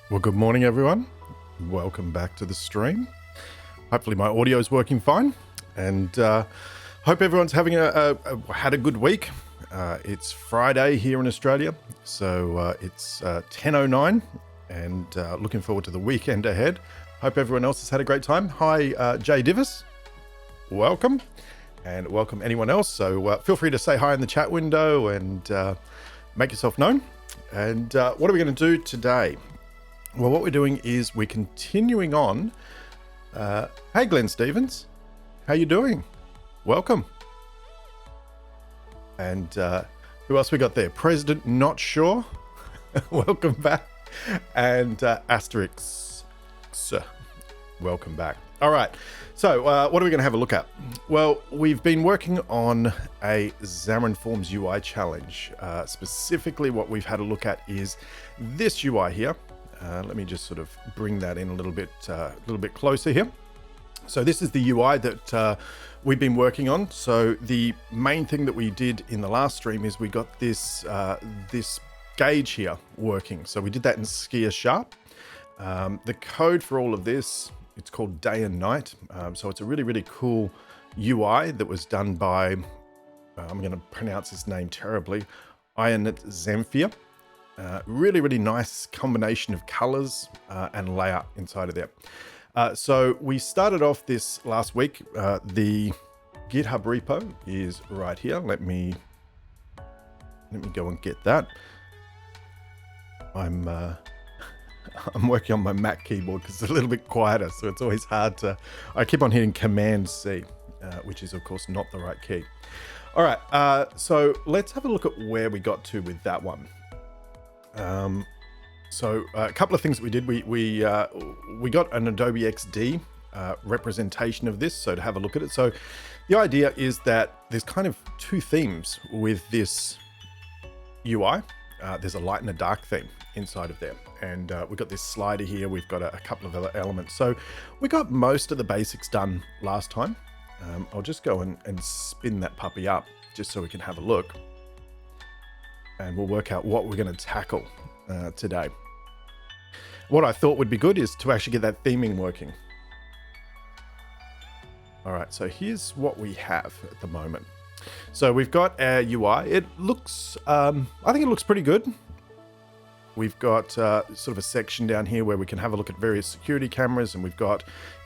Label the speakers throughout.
Speaker 1: Well, good morning, everyone. Welcome back to the stream. Hopefully my audio is working fine, and hope everyone's having had a good week. It's Friday here in Australia, so it's 10:09, and looking forward to the weekend ahead. Hope everyone else has had a great time. Hi, Jay Divis. Welcome, and welcome anyone else. So feel free to say hi in the chat window and make yourself known. And what are we going to do today? Well, what we're doing is we're continuing on. Hey, Glenn Stevens, how you doing? Welcome. And who else we got there? President Not Sure. Welcome back. And Asterix, welcome back. All right. So what are we going to have a look at? Well, we've been working on a Xamarin.Forms UI challenge. Specifically, what we've had a look at is this UI here. Let me just sort of bring that in a little bit closer here. So this is the UI that we've been working on. So the main thing that we did in the last stream is we got this this gauge here working. So we did that in Skier Sharp. The code for all of this, it's called DayVsNight. So it's a really, really cool UI that was done by, I'm going to pronounce his name terribly, Ionut Zamfir. Really, really nice combination of colors and layout inside of there. So we started off this last week. The GitHub repo is right here. Let me go and get that. I'm working on my Mac keyboard because it's a little bit quieter, so it's always hard to. I keep on hitting Command C, which is of course not the right key. All right, so let's have a look at where we got to with that one. So a couple of things that we did, we got an Adobe XD representation of this, so to have a look at it. So the idea is that there's kind of two themes with this UI. There's a light and a dark theme inside of there, and we've got this slider here. We've got a couple of other elements. So we got most of the basics done last time. I'll just go and spin that puppy up just so we can have a look. And we'll work out what we're going to tackle today. What I thought would be good is to actually get that theming working. All right, so here's what we have at the moment. So we've got our UI. It looks, I think it looks pretty good. We've got sort of a section down here where we can have a look at various security cameras, and we've got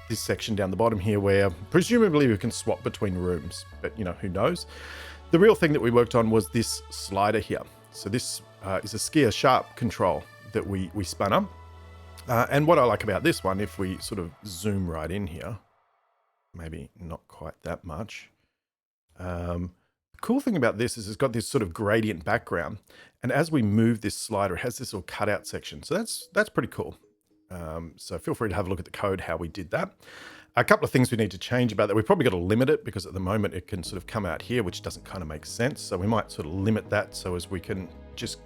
Speaker 1: this section down the bottom here where presumably we can swap between rooms, but you know, who knows? The real thing that we worked on was this slider here. So this is a Skier Sharp control that we spun up. And what I like about this one, if we sort of zoom right in here, maybe not quite that much. The cool thing about this is it's got this sort of gradient background. And as we move this slider, it has this little cutout section. So that's pretty cool. So feel free to have a look at the code, how we did that. A couple of things we need to change about that. We've probably got to limit it because at the moment it can sort of come out here, which doesn't kind of make sense. So we might sort of limit that so as we can just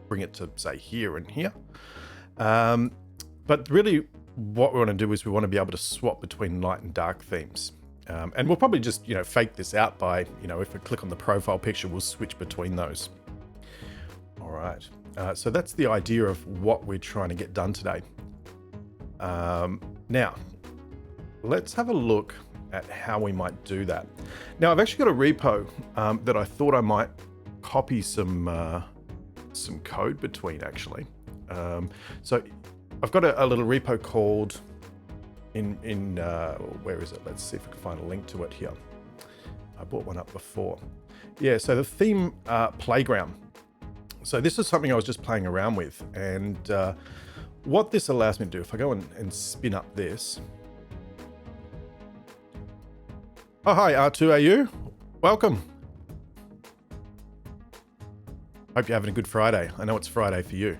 Speaker 1: bring it to say here and here. But really what we want to do is we want to be able to swap between light and dark themes. And we'll probably just, fake this out by, if we click on the profile picture, we'll switch between those. All right. So that's the idea of what we're trying to get done today. Now, let's have a look at how we might do that. Now, I've actually got a repo that I thought I might copy some code between, actually. So I've got a little repo called where is it? Let's see if we can find a link to it here. I brought one up before. Yeah, so the theme playground. So this is something I was just playing around with, and what this allows me to do, if I go and spin up this. Oh, hi, R2AU. Welcome. Hope you're having a good Friday. I know it's Friday for you.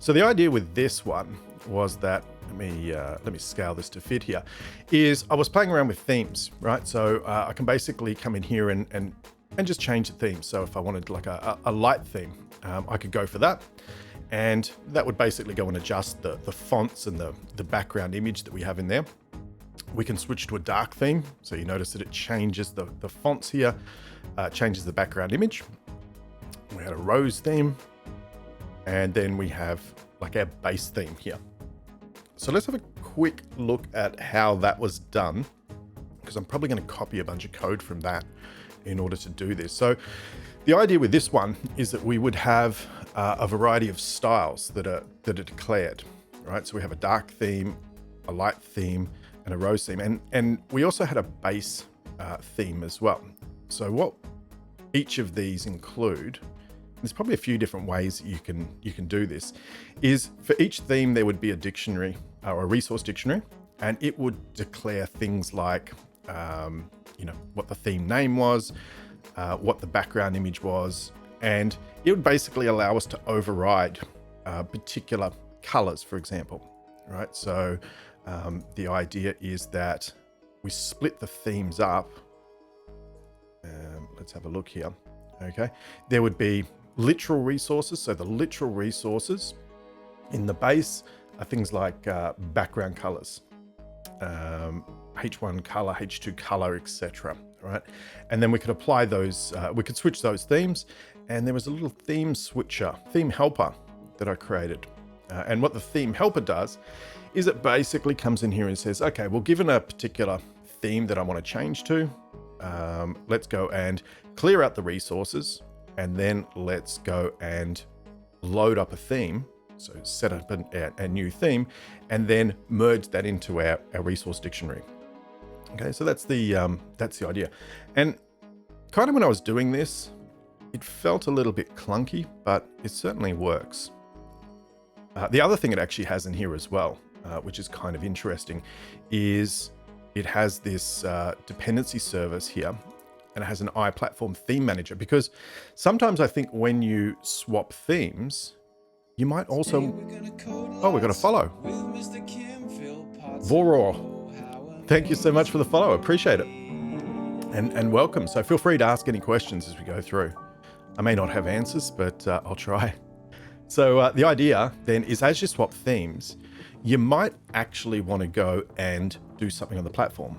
Speaker 1: So the idea with this one was that, let me scale this to fit here, is I was playing around with themes, right? So I can basically come in here and just change the theme. So if I wanted like a light theme, I could go for that. And that would basically go and adjust the fonts and the background image that we have in there. We can switch to a dark theme. So you notice that it changes the fonts here, changes the background image. We had a rose theme, and then we have like our base theme here. So let's have a quick look at how that was done, because I'm probably going to copy a bunch of code from that in order to do this. So the idea with this one is that we would have a variety of styles that are declared, right? So we have a dark theme, a light theme, and a rose theme, and we also had a base theme as well. So what each of these include, there's probably a few different ways that you can do this, is for each theme there would be a dictionary or a resource dictionary, and it would declare things like what the theme name was, what the background image was, and it would basically allow us to override particular colors, for example, right? So the idea is that we split the themes up. Let's have a look here. Okay, there would be literal resources. So the literal resources in the base are things like background colors, H1 color, H2 color, etc. Right, and then we could apply those. We could switch those themes, and there was a little theme switcher, theme helper that I created. And what the theme helper does is it basically comes in here and says, okay, well, given a particular theme that I want to change to, let's go and clear out the resources, and then let's go and load up a theme. So set up a new theme, and then merge that into our resource dictionary. Okay, so that's the idea. And kind of when I was doing this, it felt a little bit clunky, but it certainly works. The other thing it actually has in here as well, which is kind of interesting, is it has this dependency service here, and it has an iPlatform theme manager, because sometimes I think when you swap themes, you might also... Oh, we got a follow. Voror, thank you so much for the follow. Appreciate it. And welcome. So feel free to ask any questions as we go through. I may not have answers, but I'll try. So the idea then is, as you swap themes, you might actually want to go and do something on the platform.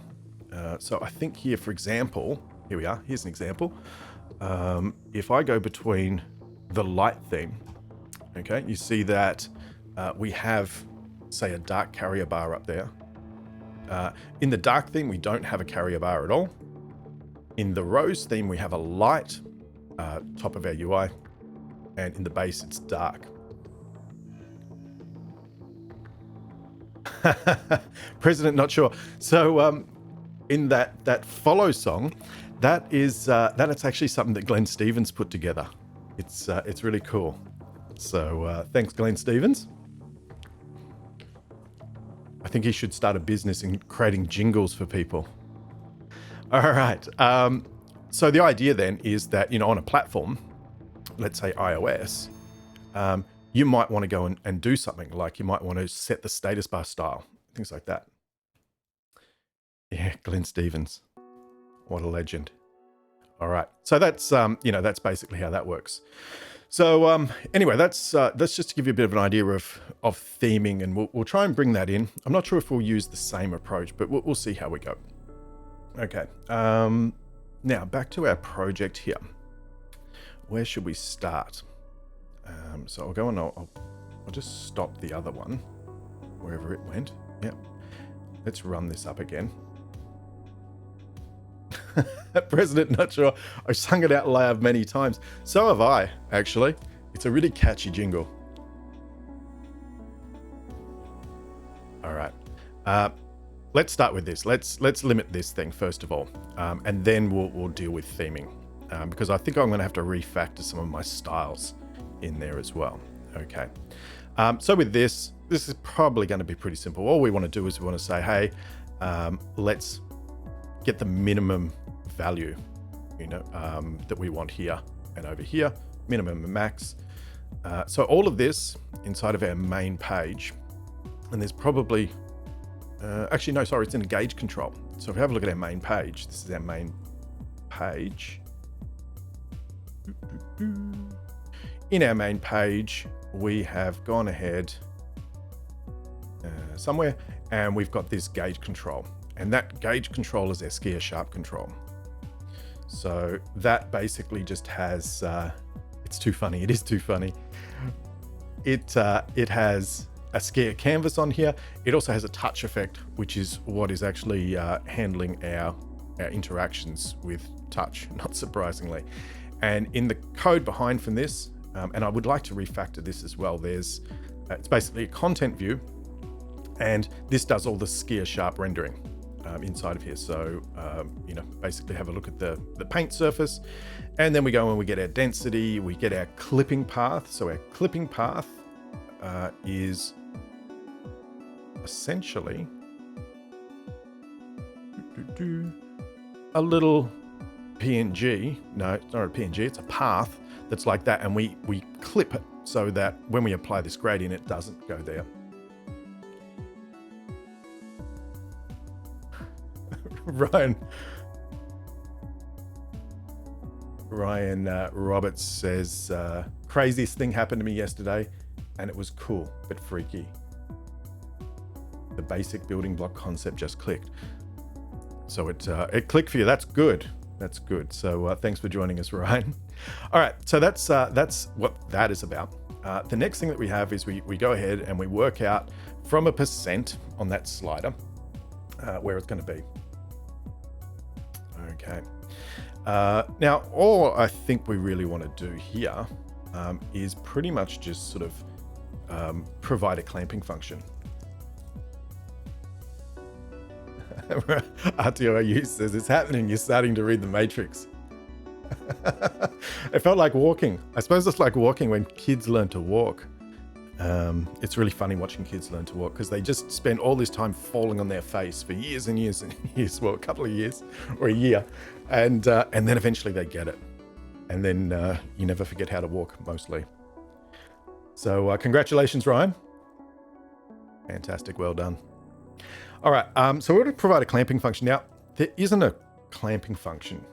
Speaker 1: So I think here, for example, here we are. Here's an example. If I go between the light theme, okay, you see that we have, say, a dark carrier bar up there. In the dark theme, we don't have a carrier bar at all. In the rose theme, we have a light top of our UI, and in the base, it's dark. President, not sure. So in that follow song, that's actually something that Glenn Stevens put together. It's really cool. So thanks, Glenn Stevens. I think he should start a business in creating jingles for people. All right. So the idea then is that, on a platform, let's say iOS, you might want to go and do something like you might want to set the status bar style, things like that. Yeah, Glenn Stevens. What a legend. All right. So that's, that's basically how that works. So anyway, that's just to give you a bit of an idea of theming, and we'll try and bring that in. I'm not sure if we'll use the same approach, but we'll see how we go. Okay. Now back to our project here. Where should we start? So I'll go and I'll just stop the other one wherever it went. Yep. Let's run this up again. President, not sure. I sung it out loud many times. So have I, actually. It's a really catchy jingle. All right. Let's start with this. Let's limit this thing first of all, and then we'll deal with theming, because I think I'm going to have to refactor some of my styles in there as well. Okay. So with this is probably going to be pretty simple. All we want to do is we want to say, hey, let's get the minimum value, that we want here and over here, minimum and max. So all of this inside of our main page, and there's probably, actually, no, sorry, it's in a gauge control. So if we have a look at our main page, this is our main page. In our main page, we have gone ahead somewhere, and we've got this gauge control. And that gauge control is our skier sharp control. So that basically just has, it's too funny. It is too funny. It has a square canvas on here. It also has a touch effect, which is what is actually handling our interactions with touch, not surprisingly. And in the code behind from this, and I would like to refactor this as well, there's it's basically a content view, and this does all the skear sharp rendering inside of here. So, basically have a look at the paint surface, and then we go and we get our density, we get our clipping path. So our clipping path is essentially a little PNG. No, it's not a PNG, it's a path that's like that, and we clip it so that when we apply this gradient, it doesn't go there. Ryan Roberts says, craziest thing happened to me yesterday, and it was cool but freaky. The basic building block concept just clicked. So it clicked for you. That's good. That's good. So thanks for joining us, Ryan. All right, so that's what that is about. The next thing that we have is we go ahead and we work out from a percent on that slider where it's going to be. Okay. Now, all I think we really want to do here is pretty much just sort of provide a clamping function. RTOU says, it's happening, you're starting to read the Matrix. It felt like walking. I suppose it's like walking when kids learn to walk. It's really funny watching kids learn to walk because they just spend all this time falling on their face for years and years and years, well, a couple of years or a year, and then eventually they get it. And then you never forget how to walk, mostly. So congratulations, Ryan. Fantastic, well done. All right, so we're going to provide a clamping function. Now, there isn't a clamping function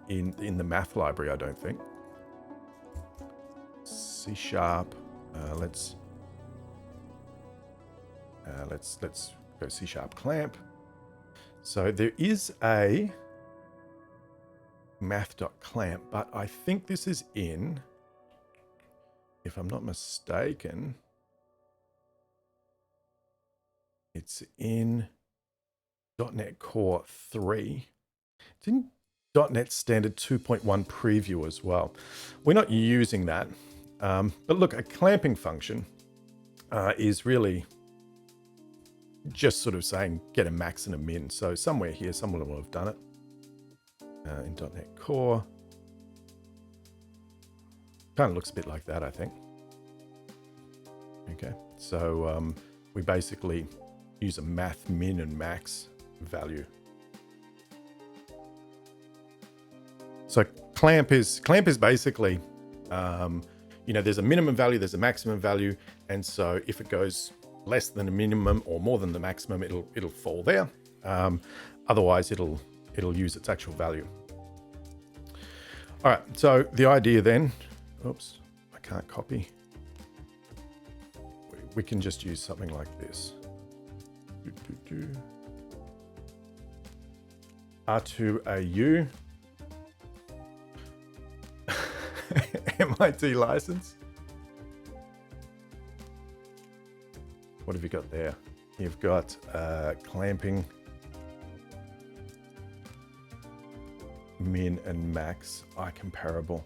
Speaker 1: in the math library, I don't think. C#. Let's go C# clamp. So there is a math.clamp, but I think this is in, if I'm not mistaken, it's in .NET Core 3. It's in .NET Standard 2.1 preview as well. We're not using that. But look, a clamping function is really just sort of saying get a max and a min. So somewhere here, someone will have done it in .NET Core. Kind of looks a bit like that, I think. Okay, so we basically use a math min and max value. So clamp is basically, there's a minimum value, there's a maximum value, and so if it goes less than a minimum or more than the maximum, it'll fall there. Otherwise, it'll use its actual value. All right. So the idea then, oops, I can't copy. We can just use something like this. R2AU. MIT license. What have you got there? You've got clamping, min and max are comparable.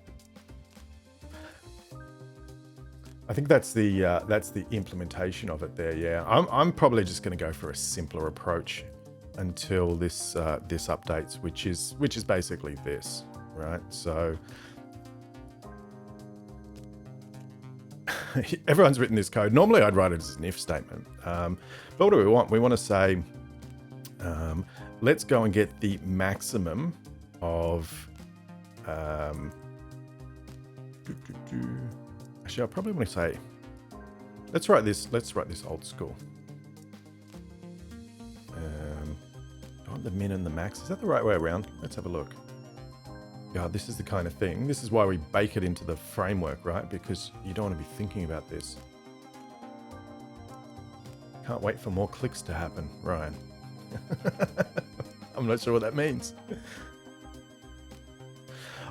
Speaker 1: I think that's the implementation of it there. Yeah, I'm probably just going to go for a simpler approach until this updates, which is basically this, right? So everyone's written this code. Normally I'd write it as an if statement. But what do we want? We want to say, let's go and get the maximum of, actually, I probably want to say, let's write this old school. The min and the max. Is that the right way around? Let's have a look. God, this is the kind of thing. This is why we bake it into the framework, right? Because you don't want to be thinking about this. Can't wait for more clicks to happen, Ryan. I'm not sure what that means.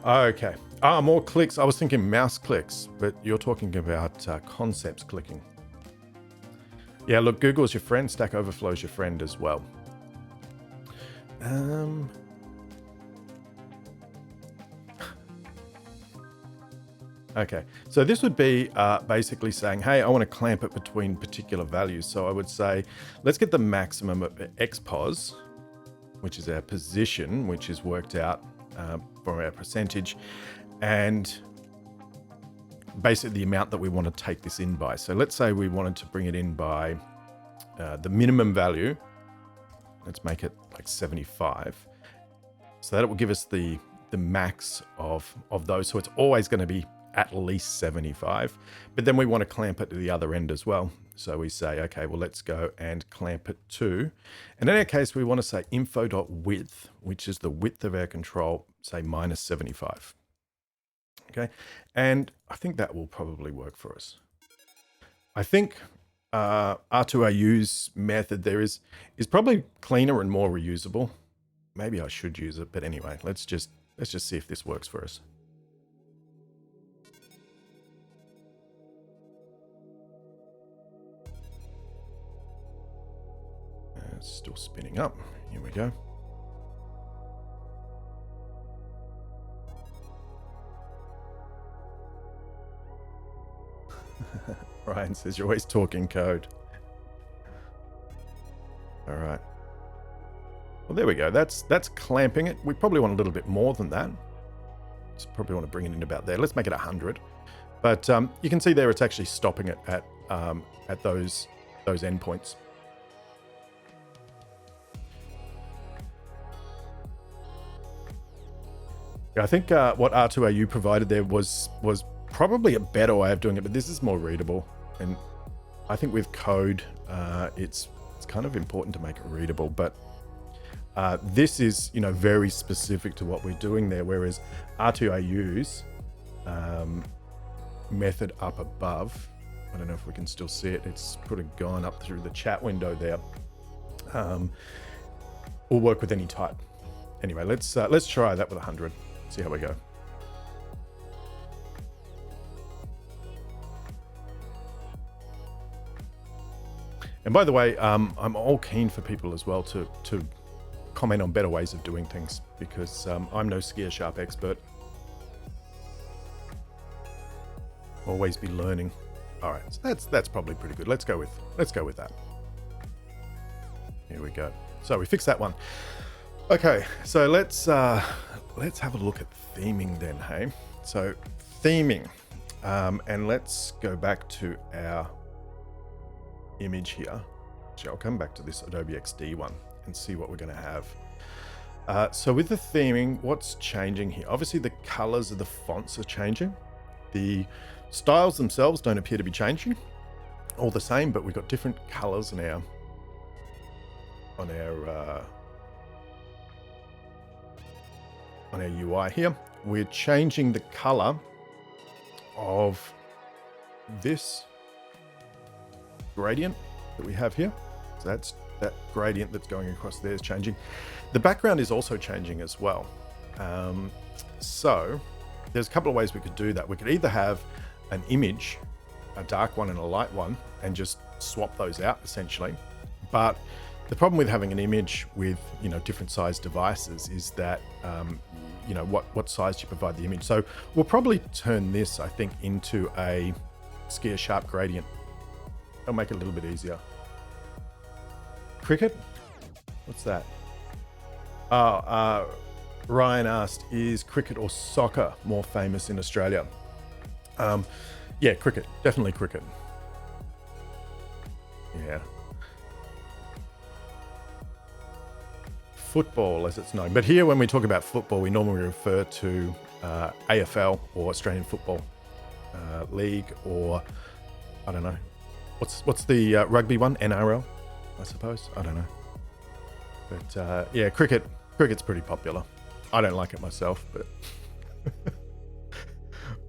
Speaker 1: Okay. More clicks. I was thinking mouse clicks, but you're talking about concepts clicking. Yeah, look, Google's your friend. Stack Overflow's your friend as well. Okay, so this would be basically saying, hey, I want to clamp it between particular values. So I would say, let's get the maximum of xpos, which is our position, which is worked out for our percentage, and basically the amount that we want to take this in by. So let's say we wanted to bring it in by the minimum value. Let's make it like 75. So that will give us the max of those. So it's always going to be at least 75, but then we want to clamp it to the other end as well. So we say, okay, well, let's go and clamp it to, and in our case, we want to say info.width, which is the width of our control, say minus 75. Okay. And I think that will probably work for us. I think R2AU's method there is probably cleaner and more reusable. Maybe I should use it, but anyway, let's just see if this works for us. It's still spinning up. Here we go. Ryan says you're always talking code. All right. Well, there we go. That's clamping it. We probably want a little bit more than that. Just probably want to bring it in about there. Let's make it 100. But you can see there it's actually stopping it at those endpoints. Yeah, I think what R2AU provided there was probably a better way of doing it, but this is more readable. And I think with code, it's kind of important to make it readable. But this is, very specific to what we're doing there, whereas R2AU's method up above, I don't know if we can still see it. It's sort of gone up through the chat window there. Will work with any type. Anyway, let's try that with 100. See how we go. And by the way, I'm all keen for people as well to comment on better ways of doing things, because I'm no SkiaSharp expert. Always be learning. All right, so that's probably pretty good. Let's go with that. Here we go. So we fixed that one. Okay, so let's have a look at theming then, hey? So theming, and let's go back to our image here. Actually, I'll come back to this Adobe XD one and see what we're going to have. So with the theming, what's changing here? Obviously, the colors of the fonts are changing. The styles themselves don't appear to be changing. All the same, but we've got different colors on our UI here. We're changing the color of this gradient that we have here. So that's that gradient that's going across there is changing. The background is also changing as well. So there's a couple of ways we could do that. We could either have an image, a dark one and a light one, and just swap those out essentially. But the problem with having an image with different size devices is that what size do you provide the image. So we'll probably turn this, I think, into a SkiaSharp gradient. It'll make it a little bit easier. Cricket? What's that? Ryan asked, is cricket or soccer more famous in Australia? Yeah, cricket. Definitely cricket. Yeah. Football, as it's known. But here, when we talk about football, we normally refer to AFL or Australian Football League, or I don't know. What's the rugby one? NRL, I suppose. I don't know. But yeah, cricket's pretty popular. I don't like it myself, but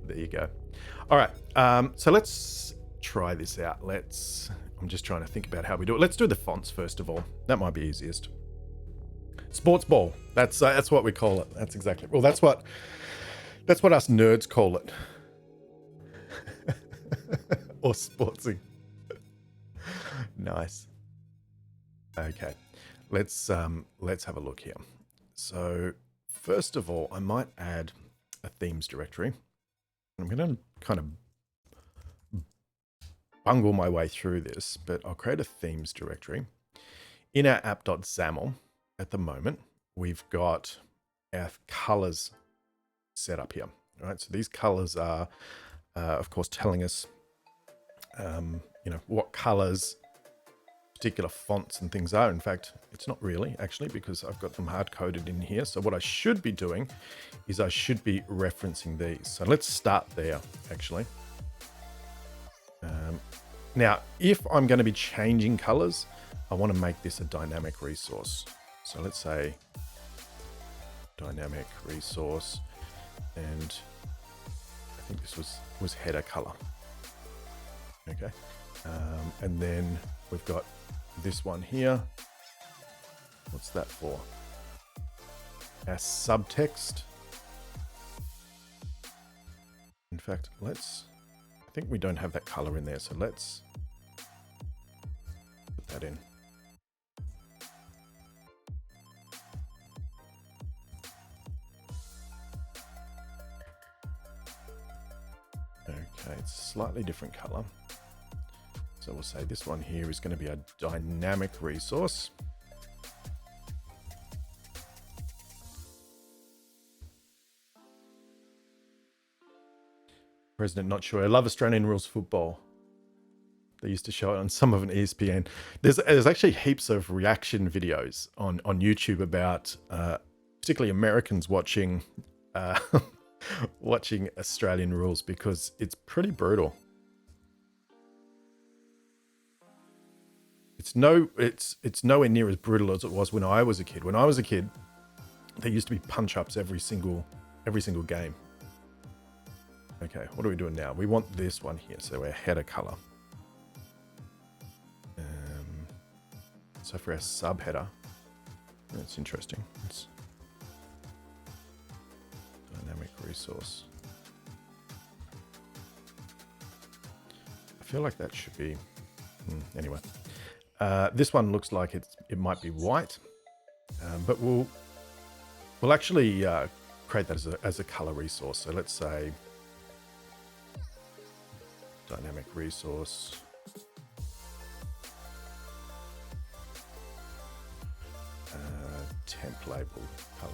Speaker 1: there you go. All right, so let's try this out. I'm just trying to think about how we do it. Let's do the fonts first of all. That might be easiest. Sports ball. That's what we call it. That's exactly. Well, that's what us nerds call it. Or sportsy. Nice. Okay, let's have a look here. So first of all, I might add a themes directory. I'm going to kind of bungle my way through this, but I'll create a themes directory. In our app.xaml, at the moment, we've got our colors set up here. All right, so these colors are, of course, telling us, what colors particular fonts and things are. In fact, it's not really actually, because I've got them hard coded in here. So what I should be doing is I should be referencing these. So let's start there actually. Now, if I'm going to be changing colors, I want to make this a dynamic resource. So let's say dynamic resource, and I think this was header color. Okay. And then we've got this one here. What's that for? Our subtext. In fact, I think we don't have that color in there, so let's put that in. Okay, it's a slightly different color. So we'll say this one here is going to be a dynamic resource. President not sure. I love Australian rules football. They used to show it on some of an ESPN. There's actually heaps of reaction videos on YouTube about particularly Americans watching watching Australian rules, because it's pretty brutal. It's nowhere near as brutal as it was when I was a kid. When I was a kid, there used to be punch-ups every single game. Okay, what are we doing now? We want this one here, so our header color. So for our subheader, that's interesting. It's dynamic resource. I feel like that should be anyway. This one looks like it might be white, but we'll actually create that as a color resource. So let's say dynamic resource. Temp label color.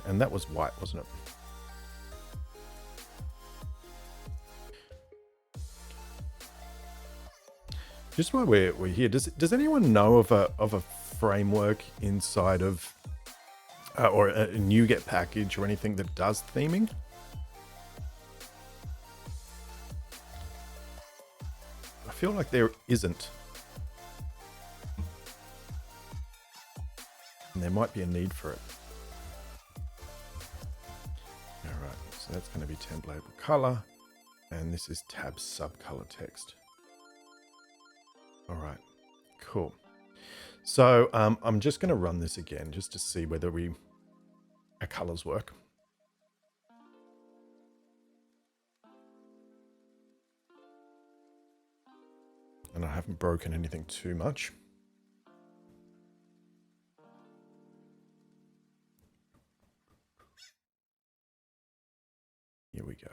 Speaker 1: And that was white, wasn't it? Just while we're here, does anyone know of a framework inside of or a NuGet package or anything that does theming? I feel like there isn't. And there might be a need for it. All right, so that's going to be temp label color, and this is tab subcolor text. All right, cool. So I'm just going to run this again just to see whether our colors work. And I haven't broken anything too much. Here we go.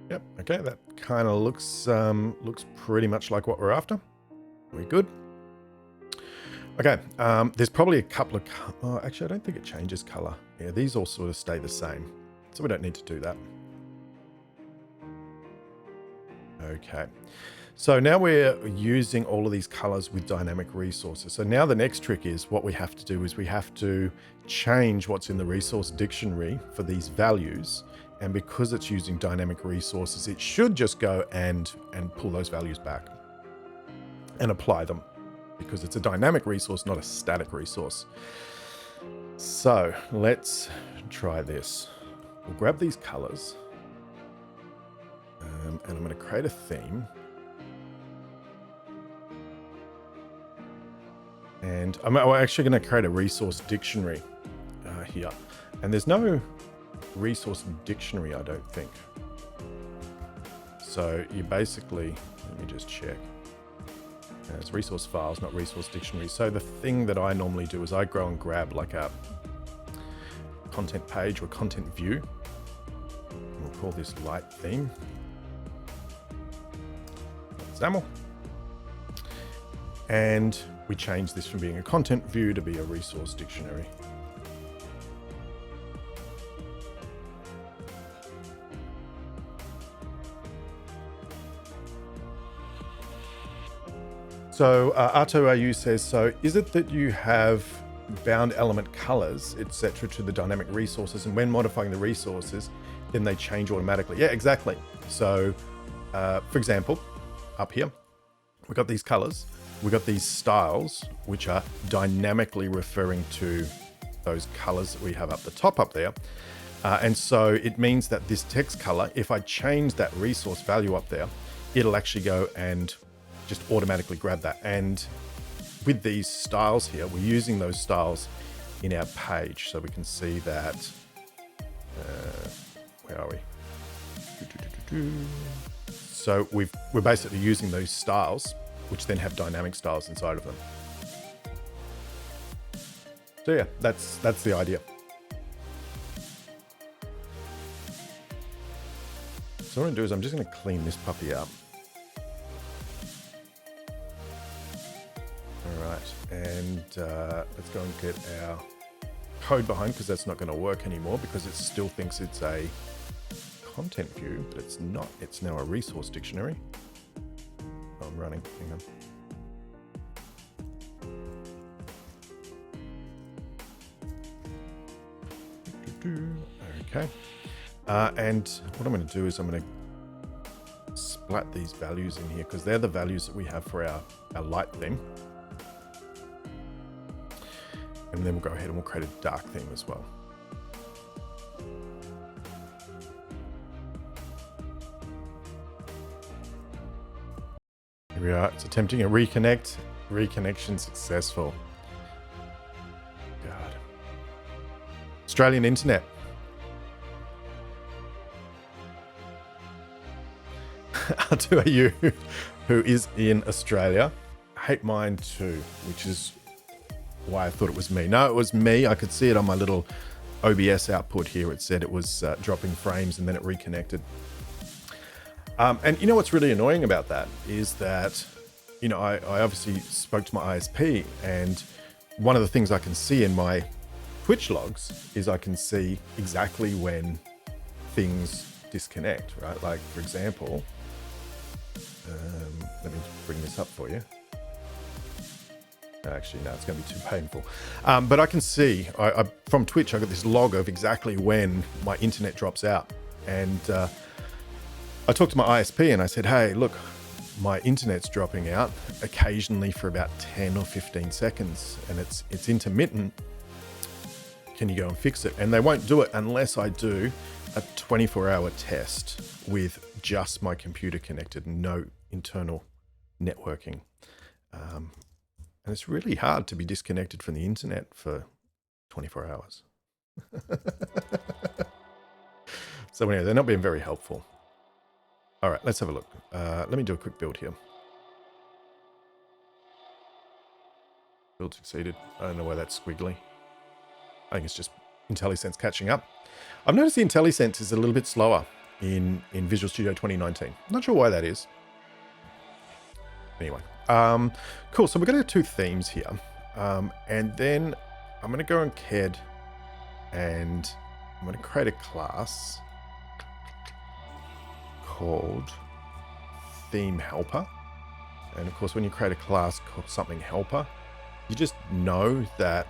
Speaker 1: Yep, okay, that kind of looks pretty much like what we're after. We're good. Okay, there's probably a couple of, actually I don't think it changes color. Yeah, these all sort of stay the same, so we don't need to do that. Okay, so now we're using all of these colors with dynamic resources. So now the next trick is, what we have to do is we have to change what's in the resource dictionary for these values. And because it's using dynamic resources, it should just go and pull those values back and apply them, because it's a dynamic resource, not a static resource. So let's try this. We'll grab these colors. And I'm going to create a theme. And I'm actually going to create a resource dictionary here. And there's no resource dictionary, I don't think. So you basically, let me just check. It's resource files, not resource dictionary. So the thing that I normally do is I go and grab like a content page or content view. We'll call this light theme. XAML. And we change this from being a content view to be a resource dictionary. So R2AU says, so is it that you have bound element colors, etc., to the dynamic resources, and when modifying the resources, then they change automatically? Yeah, exactly. So for example, up here, we've got these colors, we've got these styles, which are dynamically referring to those colors that we have up the top up there. And so it means that this text color, if I change that resource value up there, it'll actually go and just automatically grab that. And with these styles here, we're using those styles in our page. So we can see that, where are we? So we're basically using those styles, which then have dynamic styles inside of them. So yeah, that's the idea. So what I'm going to do is I'm just going to clean this puppy up. All right, and let's go and get our code behind, because that's not going to work anymore because it still thinks it's a content view, but it's not. It's now a resource dictionary. Oh, I'm running. Hang on. Okay. And what I'm going to do is I'm going to splat these values in here, because they're the values that we have for our light theme. And then we'll go ahead and we'll create a dark theme as well. Here we are. It's attempting a reconnect. Reconnection successful. God. Australian internet. R2AU, who is in Australia. Hate mine too, which is why I thought it was me. No, it was me. I could see it on my little OBS output here. It said it was dropping frames and then it reconnected. And you know what's really annoying about that is that, you know, I obviously spoke to my ISP, and one of the things I can see in my Twitch logs is I can see exactly when things disconnect, right? Like, for example, let me bring this up for you. Actually, no, it's going to be too painful. But I can see, from Twitch, I got this log of exactly when my internet drops out. And I talked to my ISP and I said, hey, look, my internet's dropping out occasionally for about 10 or 15 seconds, and it's intermittent. Can you go and fix it? And they won't do it unless I do a 24-hour test with just my computer connected, no internal networking. And it's really hard to be disconnected from the internet for 24 hours. So anyway, they're not being very helpful. All right, let's have a look. Let me do a quick build here. Build succeeded. I don't know why that's squiggly. I think it's just IntelliSense catching up. I've noticed the IntelliSense is a little bit slower in Visual Studio 2019. Not sure why that is. Anyway, cool. So we're going to have two themes here. And then I'm going to go in CAD and I'm going to create a class called Theme Helper. And of course, when you create a class called something helper, you just know that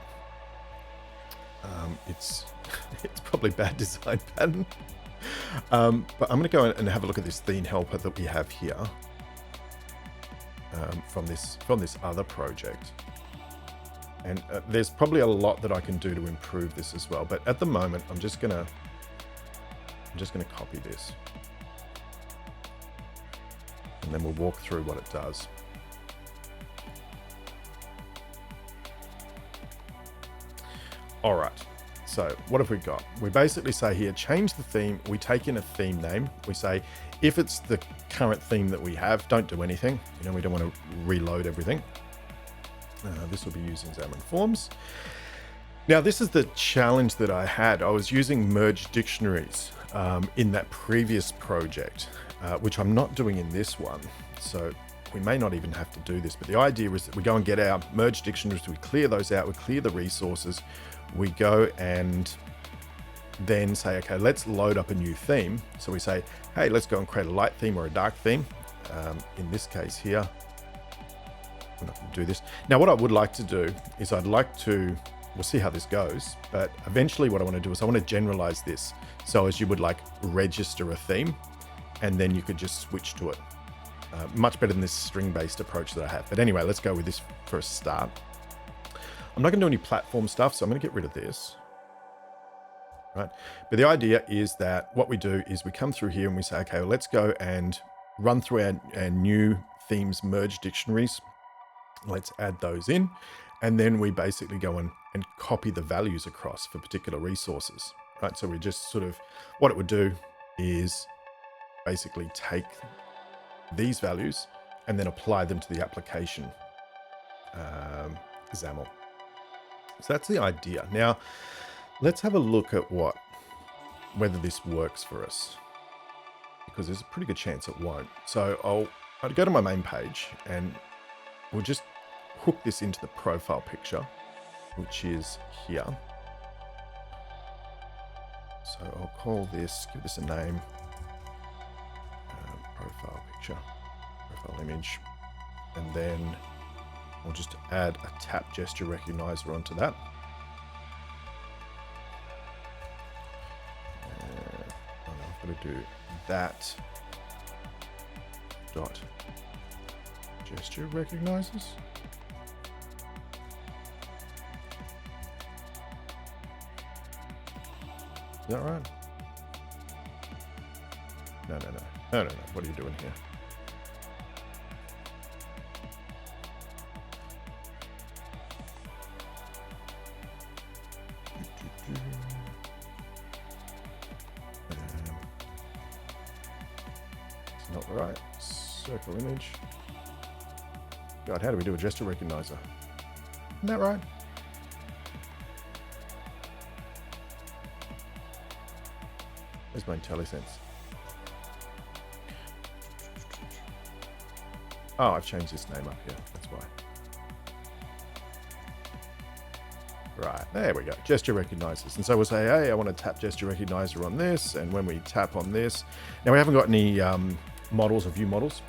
Speaker 1: it's probably bad design pattern. But I'm going to go and have a look at this theme helper that we have here from this other project. And there's probably a lot that I can do to improve this as well. But at the moment, I'm just gonna copy this. and then we'll walk through what it does. All right, so what have we got? We basically say here, change the theme. We take in a theme name. We say, if it's the current theme that we have, don't do anything. You know, we don't want to reload everything. This will be using Xamarin.Forms. Now, this is the challenge that I had. I was using merged dictionaries in that previous project, which I'm not doing in this one. So we may not even have to do this, but the idea is that we go and get our merged dictionaries, we clear those out, we clear the resources, we go and then say, okay, let's load up a new theme. So we say, hey, let's go and create a light theme or a dark theme. In this case here, I'm not going to do this. Now, what I would like to do is we'll see how this goes, but eventually what I want to do is I want to generalize this. So as you would like register a theme, and then you could just switch to it. Much better than this string-based approach that I have. But anyway, let's go with this for a start. I'm not going to do any platform stuff, so I'm going to get rid of this. Right. But the idea is that what we do is we come through here and we say, okay, well, let's go and run through our new themes merge dictionaries. Let's add those in. And then we basically go and copy the values across for particular resources. Right. So we just sort of, what it would do is basically take these values and then apply them to the application XAML. So that's the idea. Now, let's have a look at whether this works for us, because there's a pretty good chance it won't. So I'll go to my main page and we'll just hook this into the profile picture, which is here. So I'll call this, give this a name, profile picture, profile image, and then we'll just add a tap gesture recognizer onto that. I'm going to do that dot gesture recognizers. Is that right? No. What are you doing here? It's not right. Circle image. God, how do we do a gesture recognizer? Isn't that right? Where's my IntelliSense? Oh, I've changed this name up here. That's why. Right, there we go. Gesture recognizers. And so we'll say, hey, I want to tap gesture recognizer on this. And when we tap on this, now we haven't got any models or view models.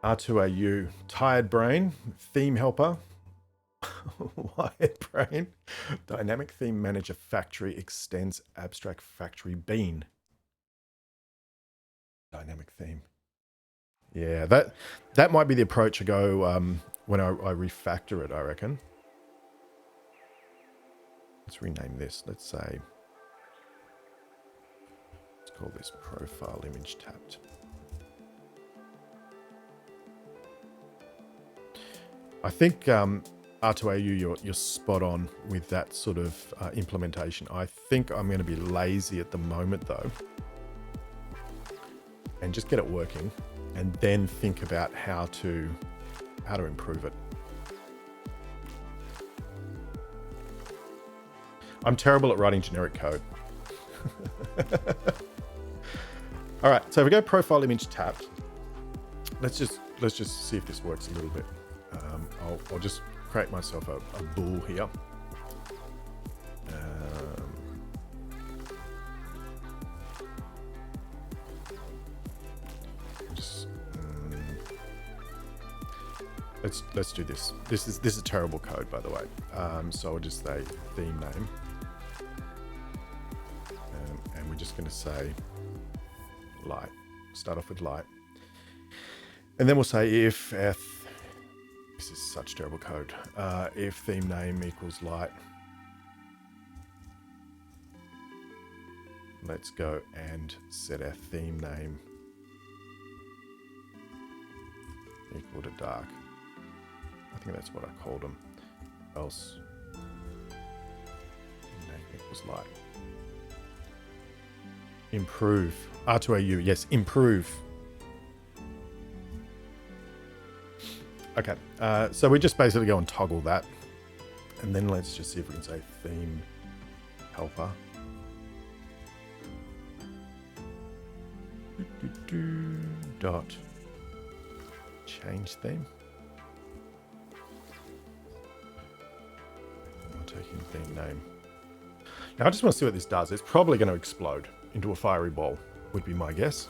Speaker 1: R2AU, tired brain, theme helper, wired brain, dynamic theme manager factory extends abstract factory bean. Dynamic theme. Yeah, that might be the approach I go when I refactor it, I reckon. Let's rename this. Let's say, let's call this profile image tapped. I think R2AU, you're spot on with that sort of implementation. I think I'm going to be lazy at the moment though, and just get it working, and then think about how to improve it. I'm terrible at writing generic code. All right, so if we go profile image tapped, let's just see if this works a little bit. I'll just create myself a bool here. Let's do this. This is terrible code, by the way. So I'll just say theme name, and we're just going to say light. Start off with light, and then we'll say if this is such terrible code. If theme name equals light, Let's go and set our theme name equal to dark. I think that's what I called them. Else name equals light. Improve. R2AU. Yes, improve. Okay. So we just basically go and toggle that. And then let's just see if we can say theme helper. Dot change theme. I'm taking theme name. Now I just want to see what this does. It's probably going to explode into a fiery ball, would be my guess.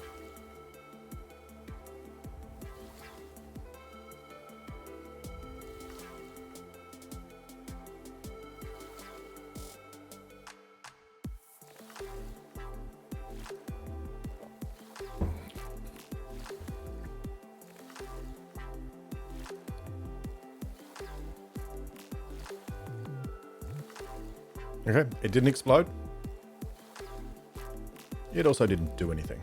Speaker 1: Okay, it didn't explode. It also didn't do anything.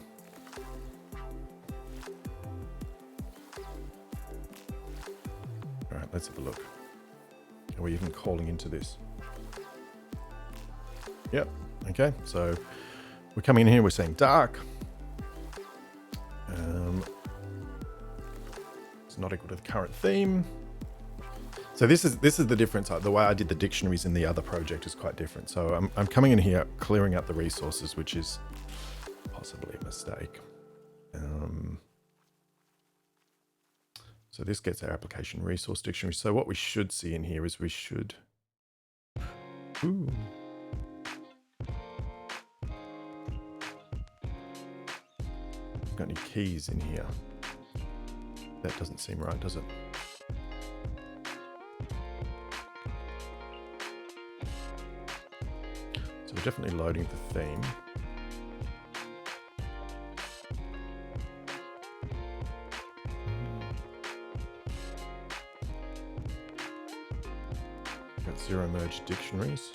Speaker 1: All right, let's have a look. Are we even calling into this? Yep, okay, so we're coming in here, we're saying dark. It's not equal to the current theme. So this is the difference. The way I did the dictionaries in the other project is quite different. So I'm coming in here, clearing up the resources, which is possibly a mistake. So this gets our application resource dictionary. So what we should see in here is we should... Ooh. Got any keys in here? That doesn't seem right, does it? So we're definitely loading the theme. Got zero merge dictionaries.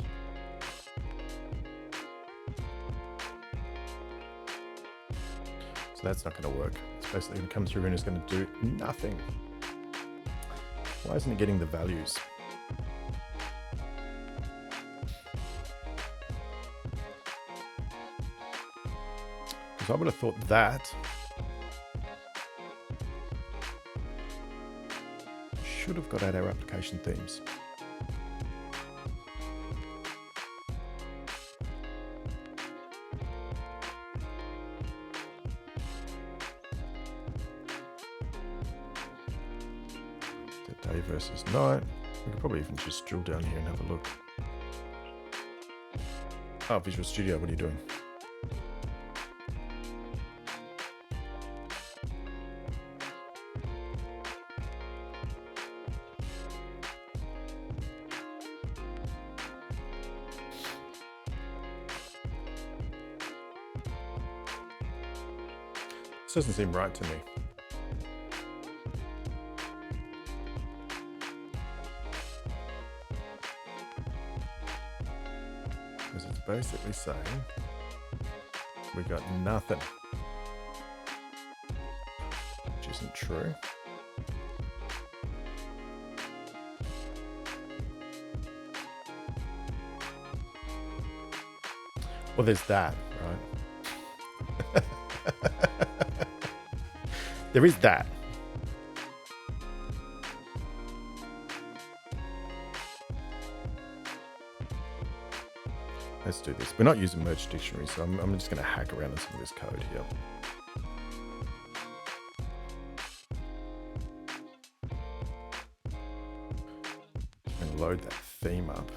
Speaker 1: So that's not going to work. It's basically going to come through and it's going to do nothing. Why isn't it getting the values? Because I would have thought that should have got out our application themes. DayVsNight. We could probably even just drill down here and have a look. Oh, Visual Studio, what are you doing? This doesn't seem right to me. Because it's basically saying we got nothing, which isn't true. Well, there's that, right? There is that. Let's do this. We're not using merge dictionary, so I'm just going to hack around in some of this code here. And load that theme up.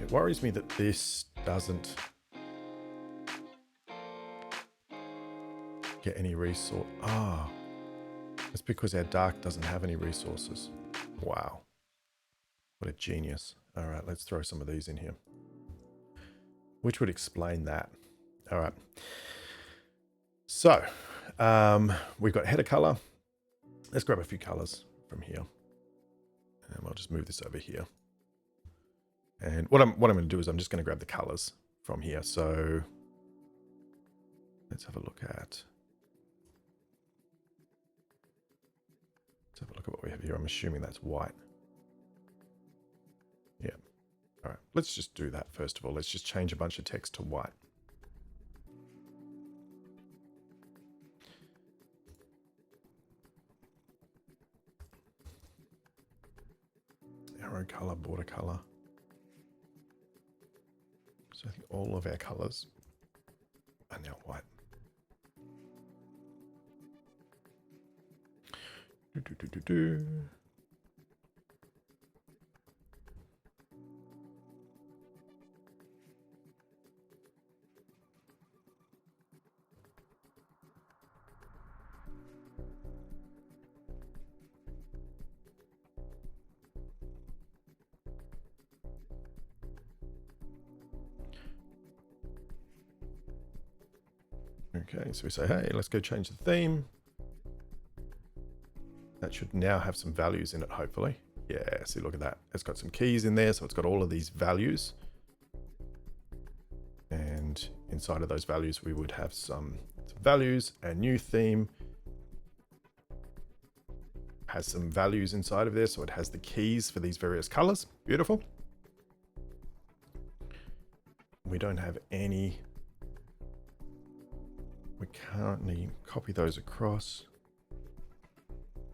Speaker 1: It worries me that this doesn't get any resource. Ah, it's because our dark doesn't have any resources. Wow. What a genius. All right, let's throw some of these in here, which would explain that. All right. So we've got header color. Let's grab a few colors from here. And I'll just move this over here. And what I'm going to do is I'm just going to grab the colors from here. So let's have a look at what we have here. I'm assuming that's white. Yeah. All right. Let's just do that first of all. Let's just change a bunch of text to white. Arrow color, border color. So I think all of our colors are now white. Okay, so we say, hey, let's go change the theme. That should now have some values in it, hopefully. Yeah, see, look at that. It's got some keys in there, so it's got all of these values. And inside of those values, we would have some values. A new theme has some values inside of there, so it has the keys for these various colors. Beautiful. We don't have any. We currently copy those across.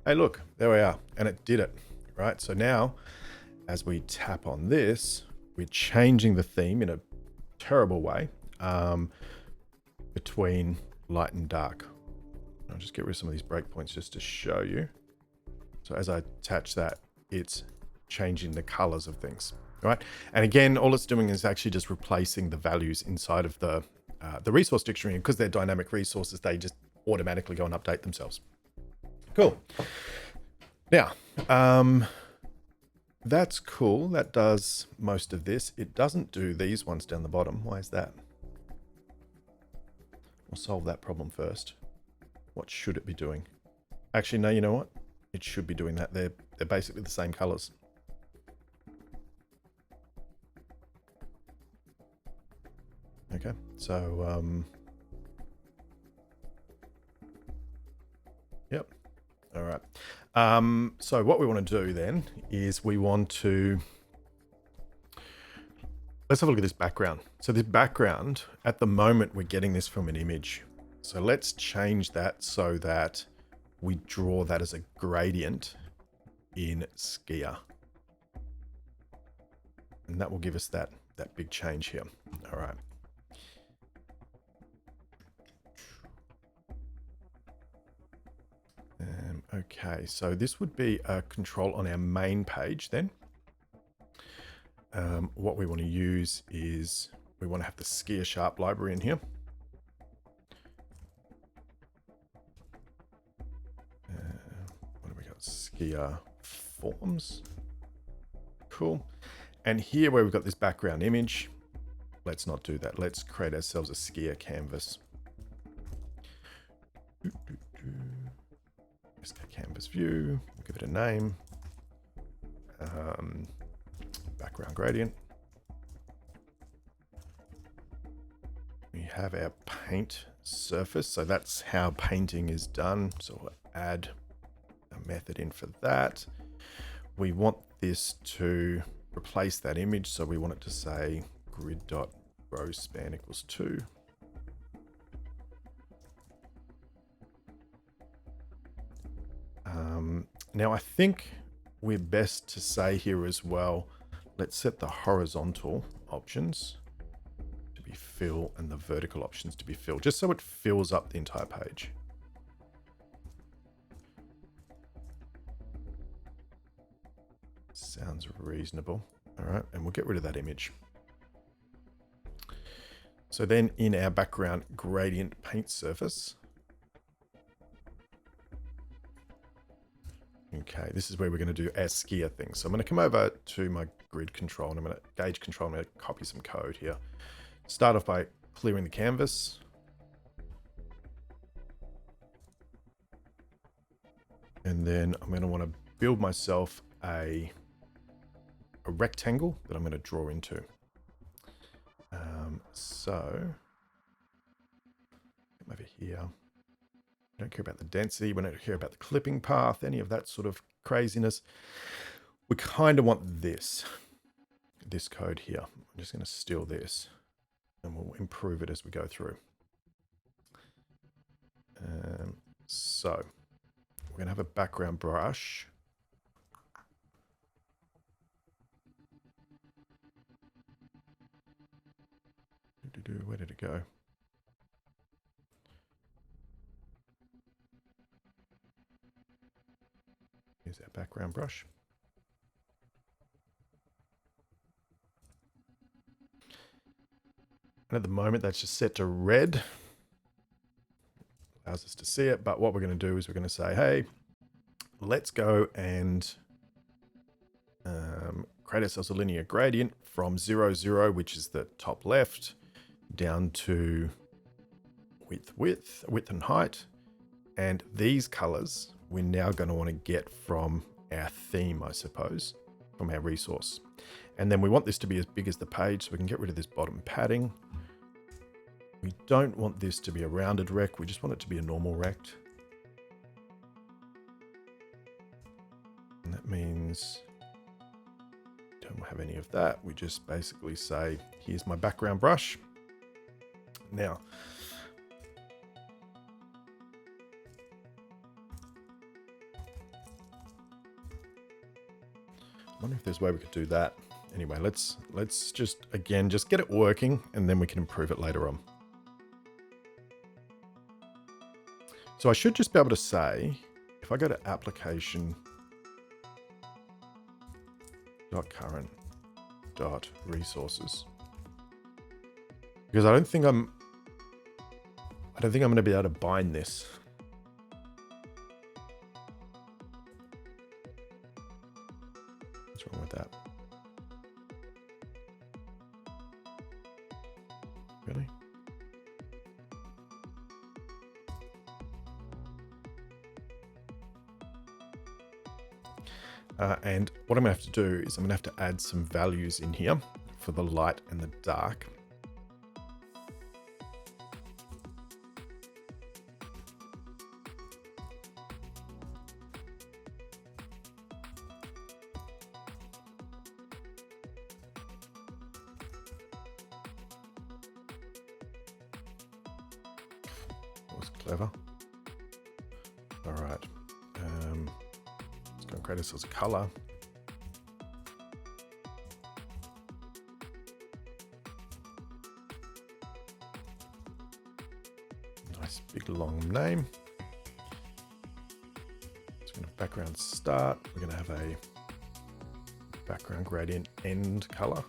Speaker 1: Hey, look, there we are. And it did it, right? So now, as we tap on this, we're changing the theme in a terrible way between light and dark. I'll just get rid of some of these breakpoints just to show you. So as I attach that, it's changing the colors of things, right? And again, all it's doing is actually just replacing the values inside of the resource dictionary. Because they're dynamic resources, they just automatically go and update themselves. Cool. Now, that's cool. That does most of this. It doesn't do these ones down the bottom. Why is that? We'll solve that problem first. What should it be doing? Actually, no, you know what? It should be doing that. They're basically the same colors. Okay, so, yep. All right. So what we want to do then is we want to, let's have a look at this background. So this background, at the moment, we're getting this from an image. So let's change that so that we draw that as a gradient in Skia. And that will give us that big change here. All right. Okay, so this would be a control on our main page then. What we want to use is we want to have the Skia Sharp library in here. What have we got? Skia Forms. Cool. And here where we've got this background image, let's not do that. Let's create ourselves a Skia canvas. Canvas view, we'll give it a name, background gradient. We have our paint surface, so that's how painting is done. So we'll add a method in for that. We want this to replace that image, so we want it to say grid.rowspan equals 2. Now I think we're best to say here as well, let's set the horizontal options to be fill and the vertical options to be fill, just so it fills up the entire page. Sounds reasonable. All right, and we'll get rid of that image. So then in our background gradient paint surface, okay, this is where we're going to do our Skia thing. So I'm going to come over to my grid control and I'm going to gauge control. I'm going to copy some code here. Start off by clearing the canvas. And then I'm going to want to build myself a rectangle that I'm going to draw into. So come over here. We don't care about the density. We don't care about the clipping path, any of that sort of craziness. We kind of want this code here. I'm just going to steal this and we'll improve it as we go through. So we're going to have a background brush. Where did it go? Here's our background brush. And at the moment, that's just set to red. Allows us to see it. But what we're going to do is we're going to say, hey, let's go and create ourselves a linear gradient from 0, 0, which is the top left, down to width and height. And these colors we're now going to want to get from our theme, I suppose, from our resource. And then we want this to be as big as the page, so we can get rid of this bottom padding. We don't want this to be a rounded rect. We just want it to be a normal rect. And that means we don't have any of that. We just basically say, here's my background brush. Now, I wonder if there's a way we could do that. Anyway, let's just, again, just get it working and then we can improve it later on. So I should just be able to say, if I go to application.current.resources, because I don't think I'm going to be able to bind this. What's wrong with that? Really? And what I'm going to have to do is I'm going to have to add some values in here for the light and the dark. That was clever. All right. Let's go and create ourselves a color. Nice big long name. It's going to background start. We're going to have a background gradient end color.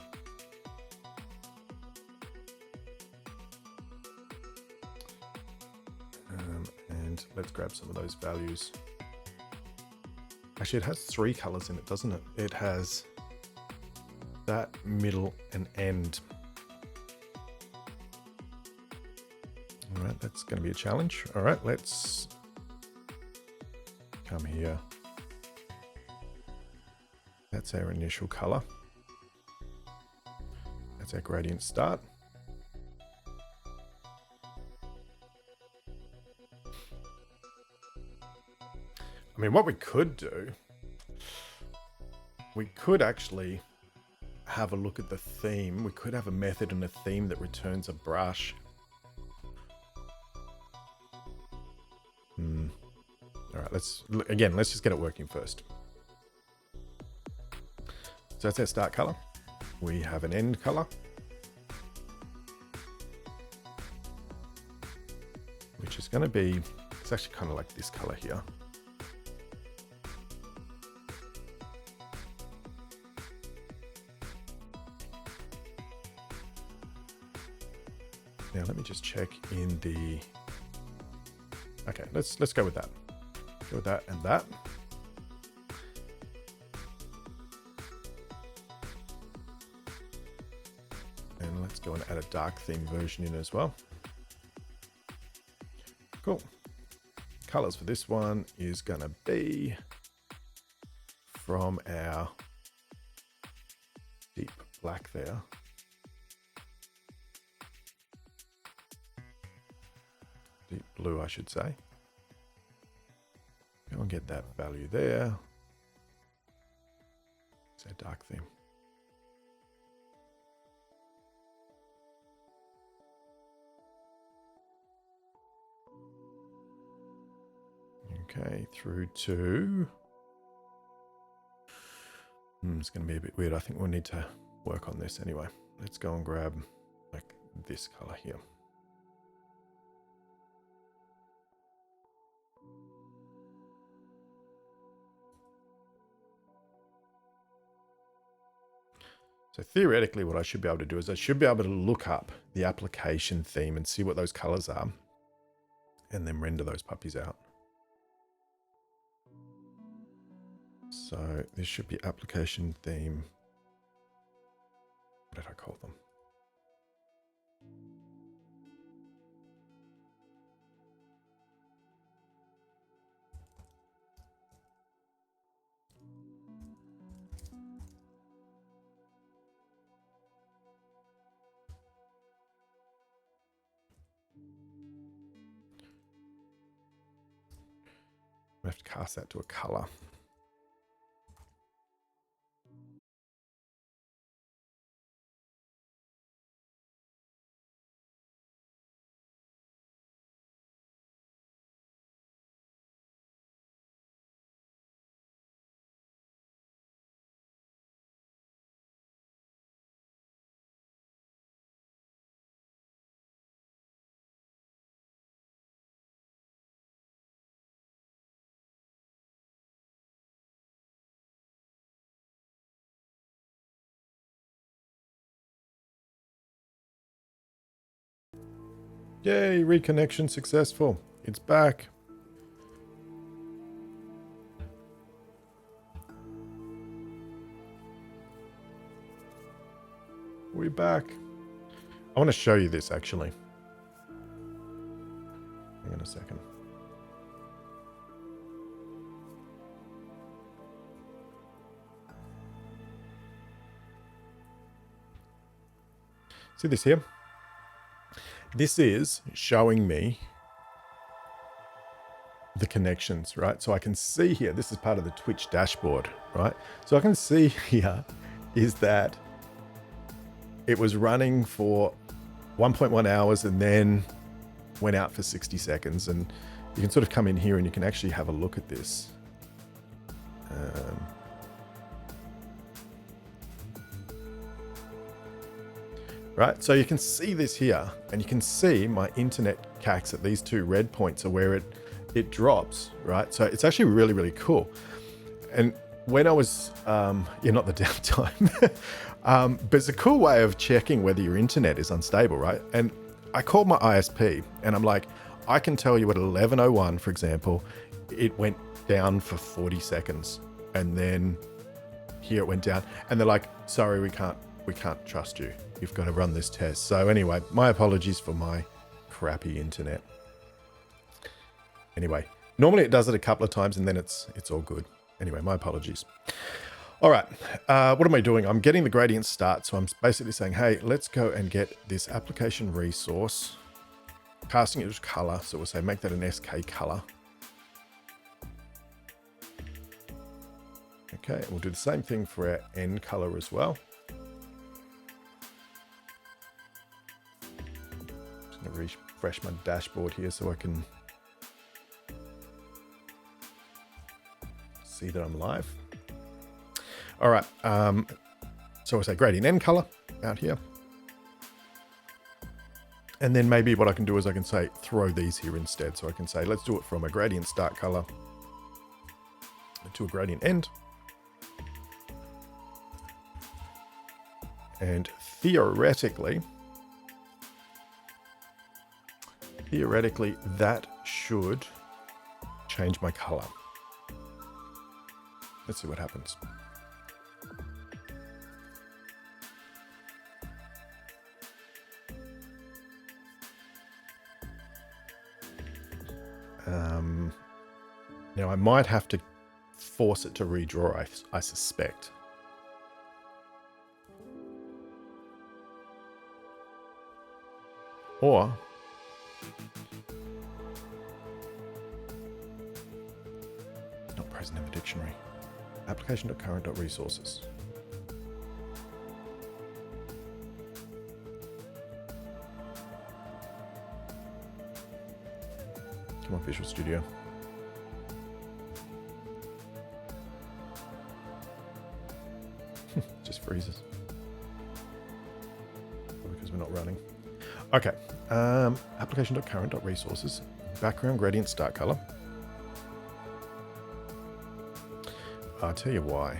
Speaker 1: And let's grab some of those values. Actually, it has 3 colors in it, doesn't it? It has that, middle, and end. All right, that's going to be a challenge. All right, let's come here. That's our initial color. That's our gradient start. I mean, what we could do, we could actually have a look at the theme. We could have a method and a theme that returns a brush. All right, let's just get it working first. So that's our start color. We have an end color, which is going to be, it's actually kind of like this color here. Now let me just check in the, okay, let's go with that. Go with that and that. And let's go and add a dark theme version in as well. Cool. Colors for this one is gonna be from our deep black there. blue, I should say. Go and get that value there. It's a dark theme. Okay, through to... it's going to be a bit weird. I think we'll need to work on this anyway. Let's go and grab like this color here. So theoretically, what I should be able to do is I should be able to look up the application theme and see what those colors are, and then render those puppies out. So this should be application theme. What did I call them? I have to cast that to a color. Yay, reconnection successful. It's back. We're back. I want to show you this actually. Hang on a second. See this here? This is showing me the connections, right? So I can see here, this is part of the Twitch dashboard, right? So I can see here is that it was running for 1.1 hours and then went out for 60 seconds. And you can sort of come in here and you can actually have a look at this. Right, so you can see this here, and you can see my internet cax at these two red points are where it drops, right? So it's actually really, really cool. And when I was, not the downtime, but it's a cool way of checking whether your internet is unstable, right? And I called my ISP, and I'm like, I can tell you at 11:01, for example, it went down for 40 seconds, and then here it went down, and they're like, sorry, we can't trust you. You've got to run this test. So anyway, my apologies for my crappy internet. Anyway, normally it does it a couple of times and then it's all good. Anyway, my apologies. All right, what am I doing? I'm getting the gradient start. So I'm basically saying, hey, let's go and get this application resource, casting it as color. So we'll say, make that an SK color. Okay, we'll do the same thing for our end color as well. Refresh my dashboard here so I can see that I'm live. All right, so we'll say gradient end color out here. And then maybe what I can do is I can say throw these here instead. So I can say, let's do it from a gradient start color to a gradient end. And theoretically, that should change my color. Let's see what happens. Now I might have to force it to redraw, I suspect. Or present in the dictionary. Application.current.resources. Come on, Visual Studio. Just freezes. Because we're not running. Okay. Application.current.resources. Background gradient start color. I'll tell you why.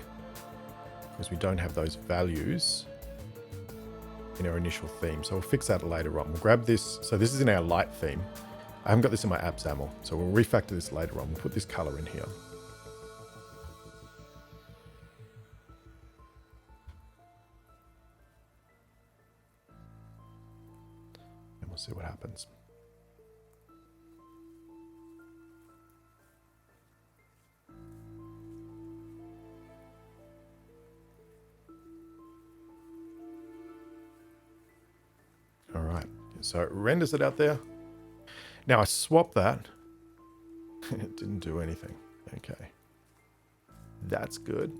Speaker 1: Because we don't have those values in our initial theme. So we'll fix that later on. We'll grab this. So this is in our light theme. I haven't got this in my app XAML. So we'll refactor this later on. We'll put this color in here. And we'll see what happens. All right, so it renders it out there. Now I swap that. It didn't do anything. Okay, that's good.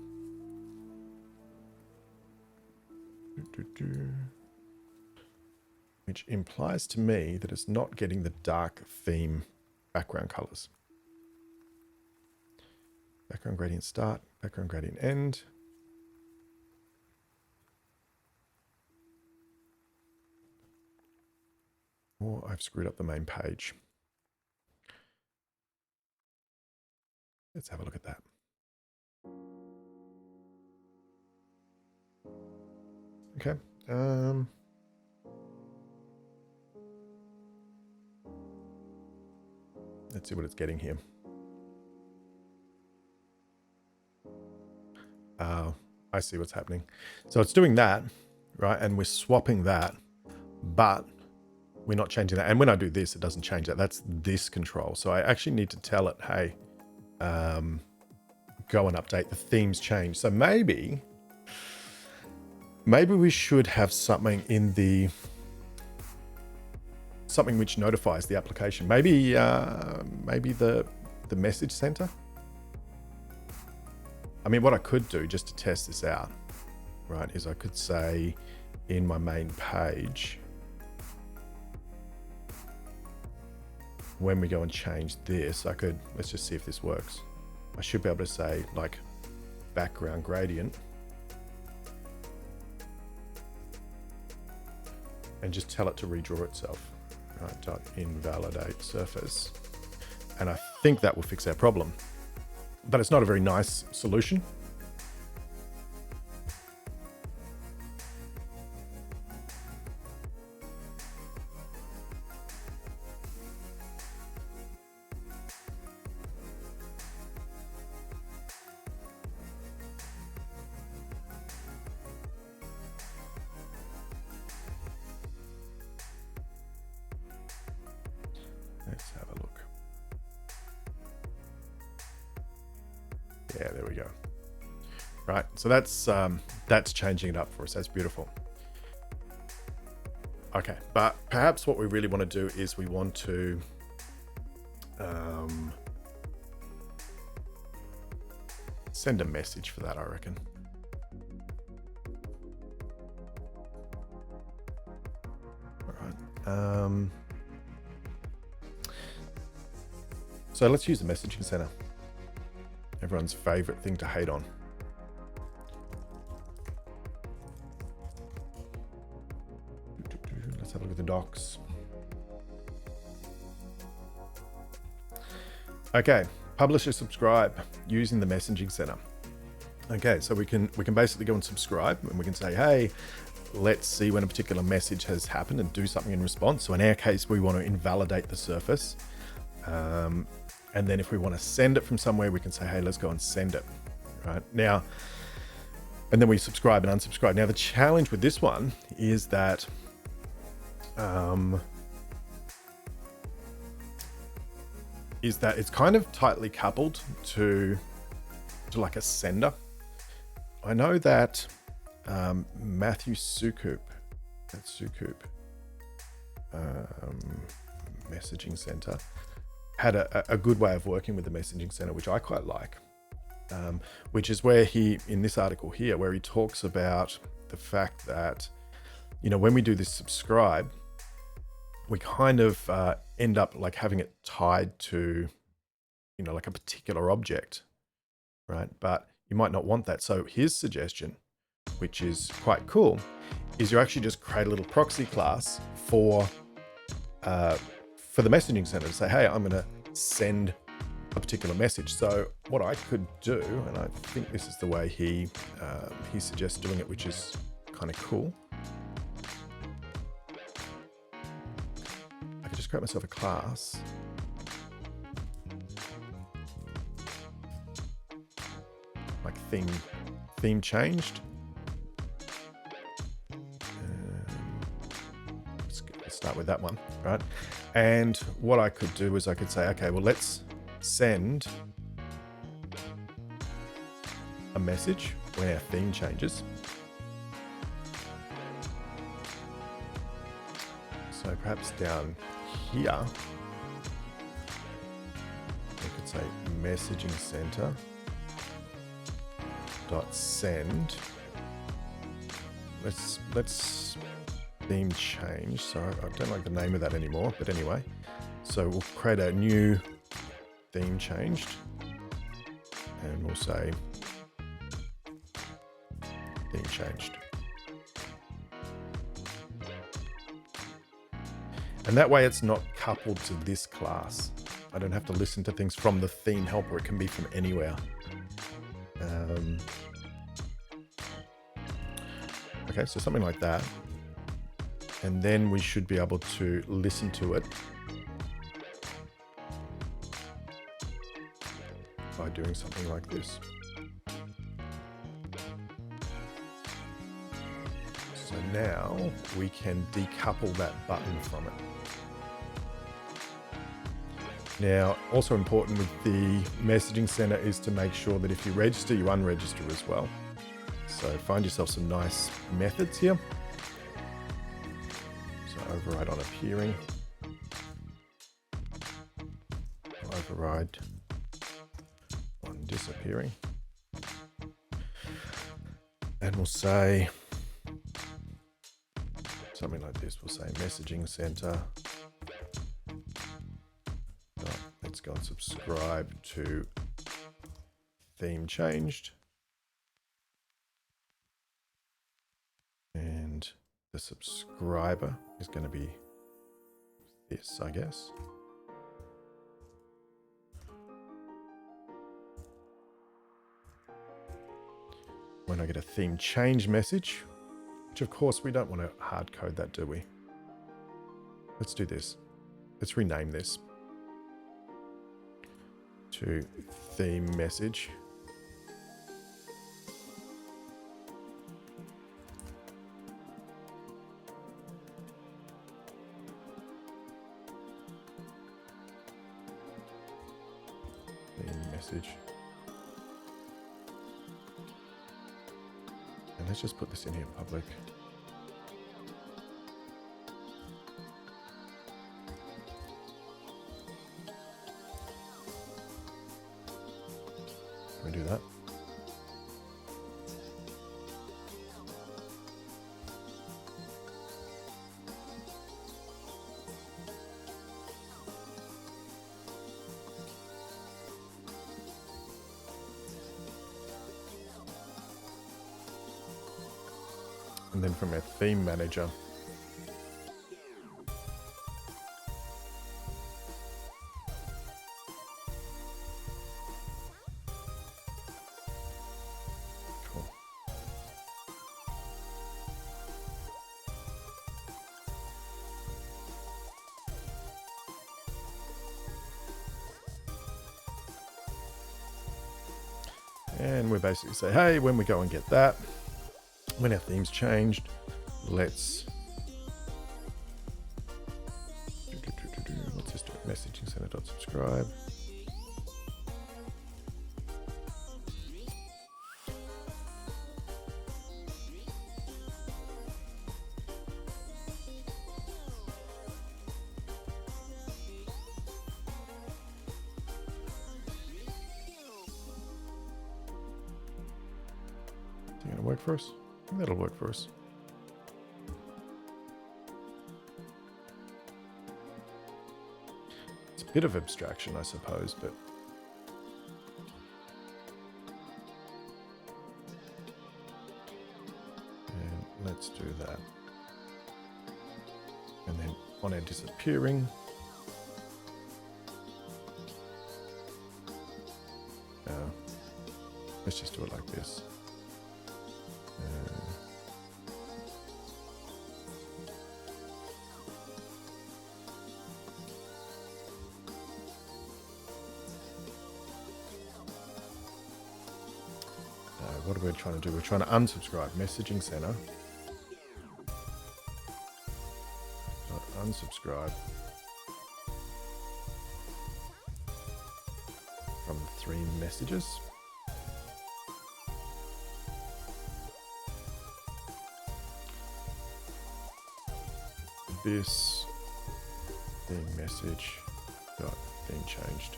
Speaker 1: Which implies to me that it's not getting the dark theme background colors. Background gradient start, background gradient end. Or I've screwed up the main page. Let's have a look at that. Okay. Let's see what it's getting here. I see what's happening. So it's doing that, right? And we're swapping that, but we're not changing that. And when I do this, it doesn't change that. That's this control. So I actually need to tell it, hey, go and update the themes change. So maybe we should have something in the, something which notifies the application. Maybe the message center. I mean, what I could do just to test this out, right, is I could say in my main page, when we go and change this, I could, let's just see if this works. I should be able to say like background gradient and just tell it to redraw itself, right? Dot invalidate surface. And I think that will fix our problem, but it's not a very nice solution. Let's have a look. Yeah, there we go. Right, so that's changing it up for us. That's beautiful. Okay, but perhaps what we really want to do is we want to send a message for that, I reckon. All right. So let's use the messaging center. Everyone's favorite thing to hate on. Let's have a look at the docs. Okay, publish or subscribe using the messaging center. Okay, so we can basically go and subscribe, and we can say, hey, let's see when a particular message has happened and do something in response. So in our case, we want to invalidate the surface. And then if we want to send it from somewhere, we can say, hey, let's go and send it, right? Now, and then we subscribe and unsubscribe. Now, the challenge with this one is that it's kind of tightly coupled to like a sender. I know that Matthew Sukup, that's Sukup, messaging center, had a good way of working with the messaging center, which I quite like. which is where he, in this article here, where he talks about the fact that, you know, when we do this subscribe, we kind of end up like having it tied to, you know, like a particular object, right? But you might not want that. So his suggestion, which is quite cool, is you actually just create a little proxy class for the messaging center to say, hey, I'm going to send a particular message. So what I could do, and I think this is the way he suggests doing it, which is kind of cool. I could just create myself a class. Like theme changed. Let's start with that one, right? And what I could do is I could say, okay, well, let's send a message when our theme changes. So perhaps down here, we could say messaging center dot send. Let's theme change. So I don't like the name of that anymore, but anyway, so we'll create a new theme changed, and we'll say theme changed. And that way it's not coupled to this class. I don't have to listen to things from the theme helper. It can be from anywhere. Okay, so something like that. And then we should be able to listen to it by doing something like this. So now we can decouple that button from it. Now, also important with the messaging center is to make sure that if you register, you unregister as well. So find yourself some nice methods here. So override on appearing. Override on disappearing. And we'll say something like this. We'll say messaging center. Let's go and subscribe to theme changed. And the subscriber is going to be this, I guess. When I get a theme change message, which of course we don't want to hard code that, do we? Let's do this. Let's rename this to theme message. Theme message. And let's just put this in here public. Can we do that? And then from our theme manager, cool. And we basically say, hey, when we go and get that, when our theme's changed, let's just do messaging center.subscribe. Is it going to work for us? I think that'll work for us. It's a bit of abstraction, I suppose, but and let's do that. And then on our disappearing, let's just do it like this. What are we trying to do? We're trying to unsubscribe. Messaging center. Unsubscribe from 3 messages. This theme message got theme changed.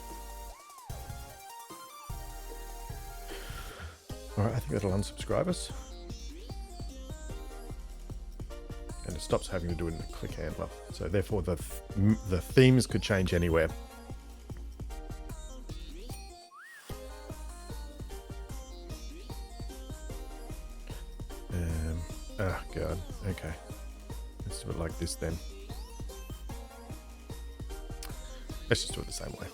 Speaker 1: All right, I think that'll unsubscribe us. And it stops having to do it in a click handler. So therefore the themes could change anywhere. Oh God, okay. Let's do it like this then. Let's just do it the same way.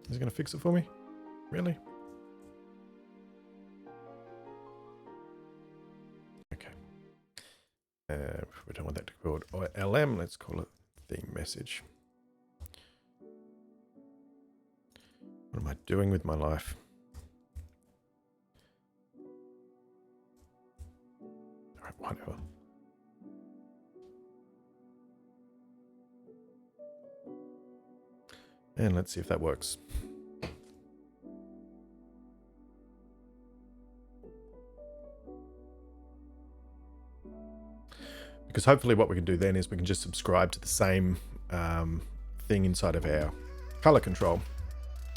Speaker 1: Is it going to fix it for me? Really? Okay. We don't want that to be called LM. Let's call it theme message. What am I doing with my life? All right, whatever. And let's see if that works. Because hopefully what we can do then is we can just subscribe to the same thing inside of our color control.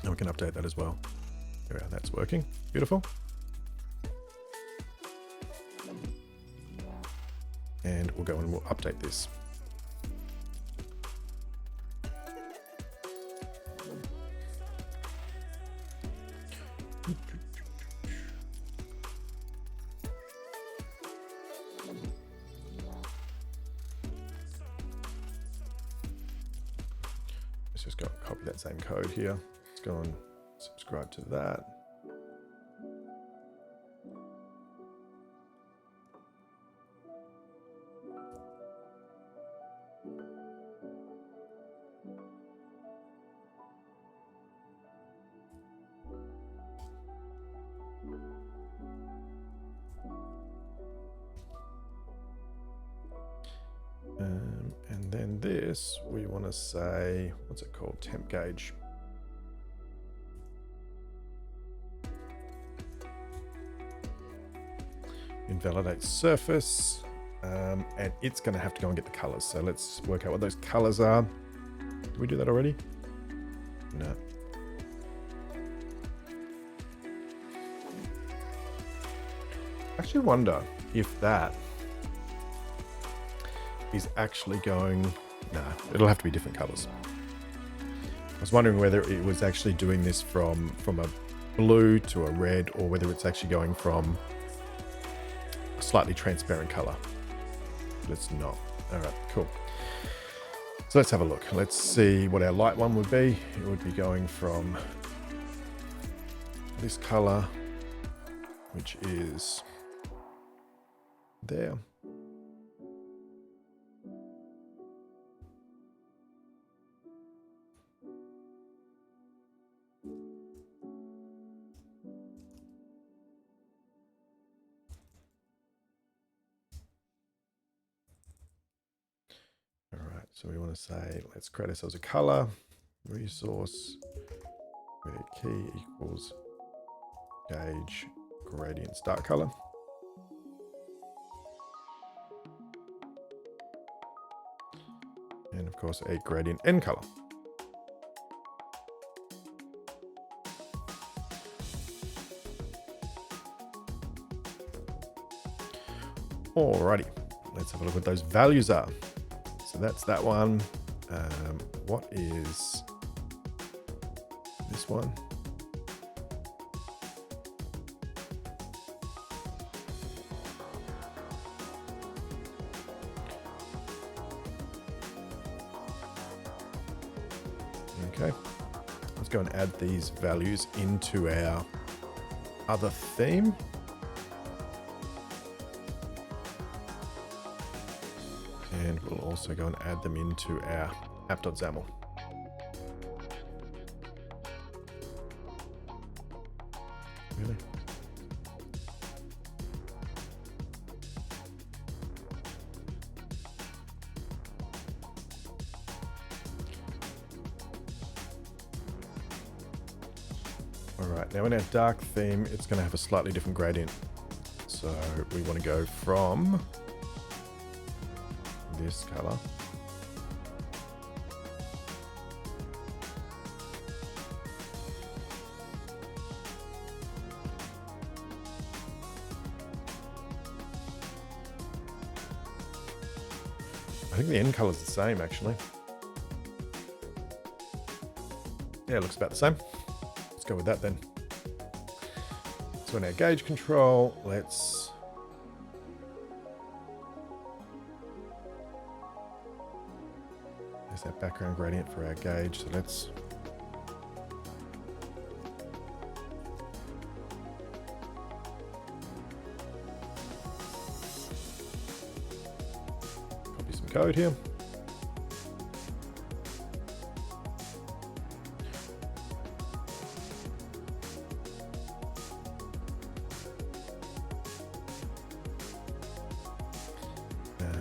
Speaker 1: And we can update that as well. There we are, that's working. Beautiful. And we'll go and we'll update this. Let's just go and copy that same code here. Let's go and subscribe to that. And then this, we want to say, what's it called? Temp gauge. Invalidate surface. And it's going to have to go and get the colors. So let's work out what those colors are. Did we do that already? No. I actually wonder if that is actually going, no, it'll have to be different colors. I was wondering whether it was actually doing this from a blue to a red, or whether it's actually going from a slightly transparent color. But it's not. All right, cool. So let's have a look. Let's see what our light one would be. It would be going from this color, which is there. So we want to say, let's create ourselves a color, resource, where key equals Gauge gradient start color. And of course, a gradient end color. Alrighty, let's have a look what those values are. So that's that one. What is this one? Okay, let's go and add these values into our other theme. And we'll also go and add them into our app.xaml. Really? All right, now in our dark theme, it's going to have a slightly different gradient. So we want to go from this color I think the end color is the same actually. Yeah, it looks about the same. Let's go with that then. So in our gauge control, there's that background gradient for our gauge. So let's copy some code here.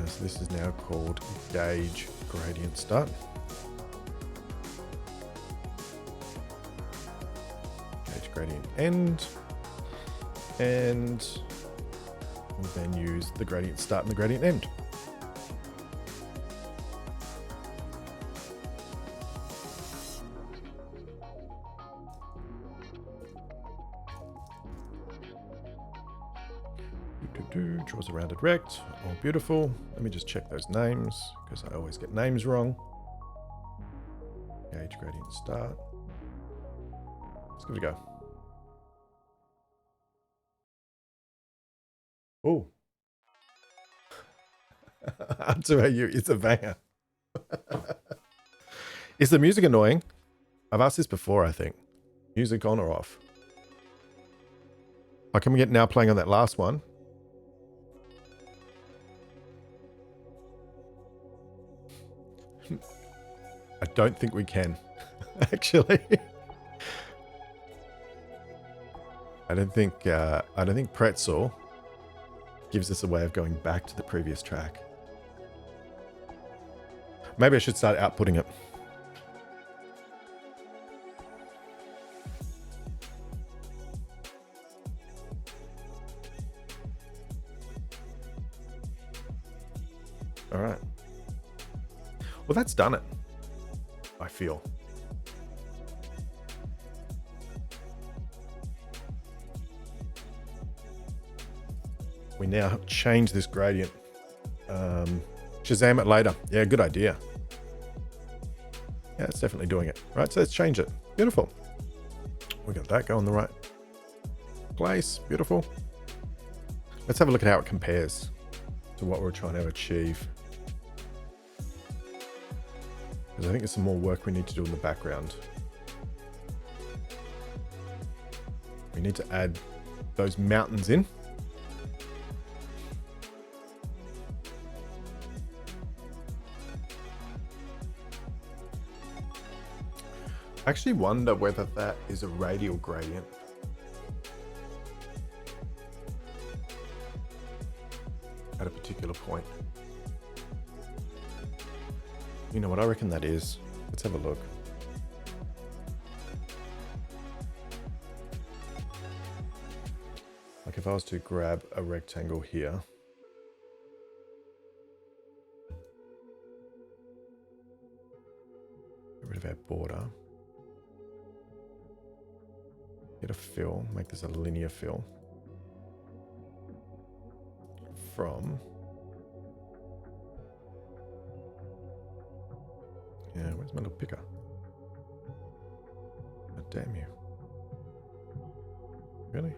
Speaker 1: So this is now called gauge gradient start. Gauge gradient end. And we'll then use the gradient start and the gradient end. Draws a rounded rect. All beautiful. Let me just check those names because I always get names wrong. Gauge gradient start. Let's give it a go. Oh. R2AU, it's a banger. Is the music annoying? I've asked this before, I think. Music on or off? How can we get now playing on that last one? I don't think we can, actually. I don't think Pretzel gives us a way of going back to the previous track. Maybe I should start outputting it. All right. Well, that's done it, I feel. We now change this gradient. Shazam it later. Yeah, good idea. Yeah, it's definitely doing it. Right, so let's change it. Beautiful. We got that going the right place. Beautiful. Let's have a look at how it compares to what we're trying to achieve. Because I think there's some more work we need to do in the background. We need to add those mountains in. I actually wonder whether that is a radial gradient. At a particular point. You know what I reckon that is? Let's have a look. Like if I was to grab a rectangle here, get rid of our border, get a fill, make this a linear fill from, yeah, where's my little picker? Oh, damn you. Really?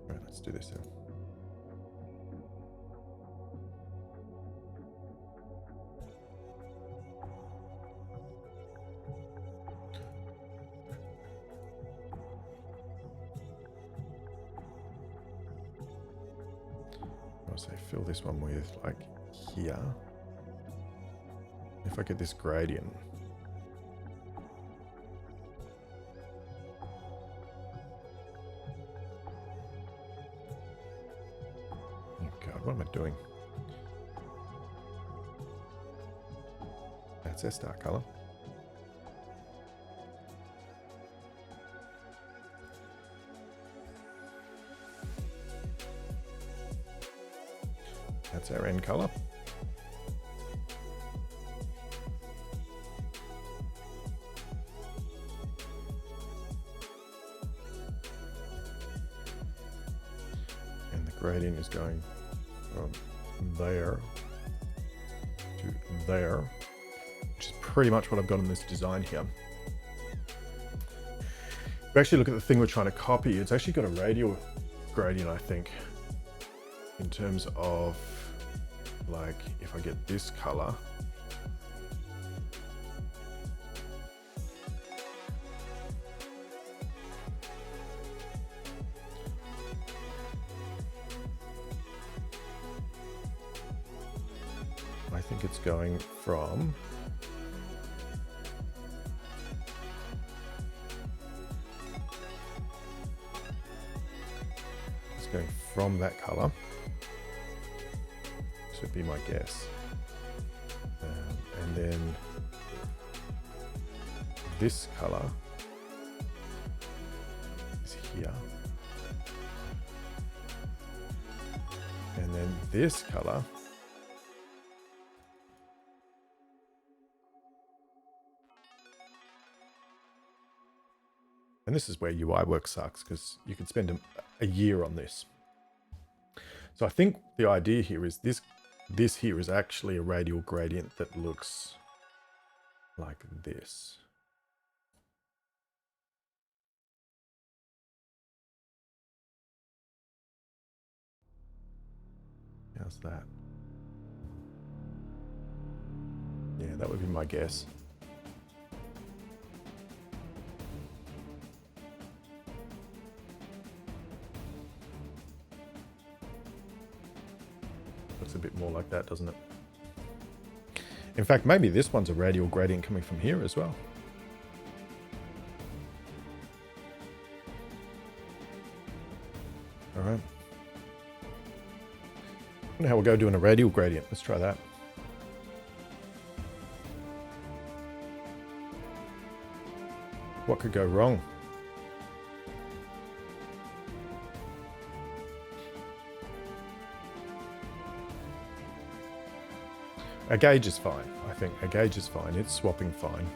Speaker 1: Alright, let's do this then. I'll say fill this one with like here. If I get this gradient, what am I doing? That's our start color. That's our end color. And the gradient is going from there to there, which is pretty much what I've got in this design here. If we actually look at the thing we're trying to copy, it's actually got a radial gradient, I think, in terms of like if I get this color, I think it's going from that color. This would be my guess. And then this color is here. And then this color and this is where UI work sucks, because you could spend a year on this. So I think the idea here is this here is actually a radial gradient that looks like this. How's that? Yeah, that would be my guess. Looks a bit more like that, doesn't it? In fact, maybe this one's a radial gradient coming from here as well. All right. I wonder how we'll go doing a radial gradient. Let's try that. What could go wrong? A gauge is fine, I think. A gauge is fine. It's swapping fine.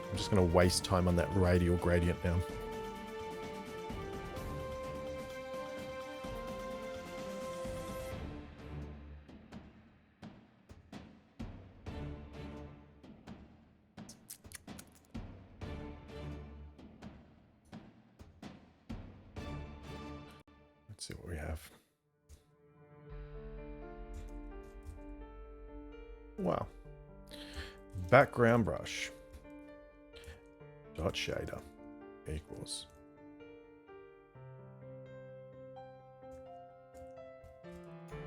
Speaker 1: I'm just going to waste time on that radial gradient now. Let's see what we have. Wow. Background brush. Dot shader equals.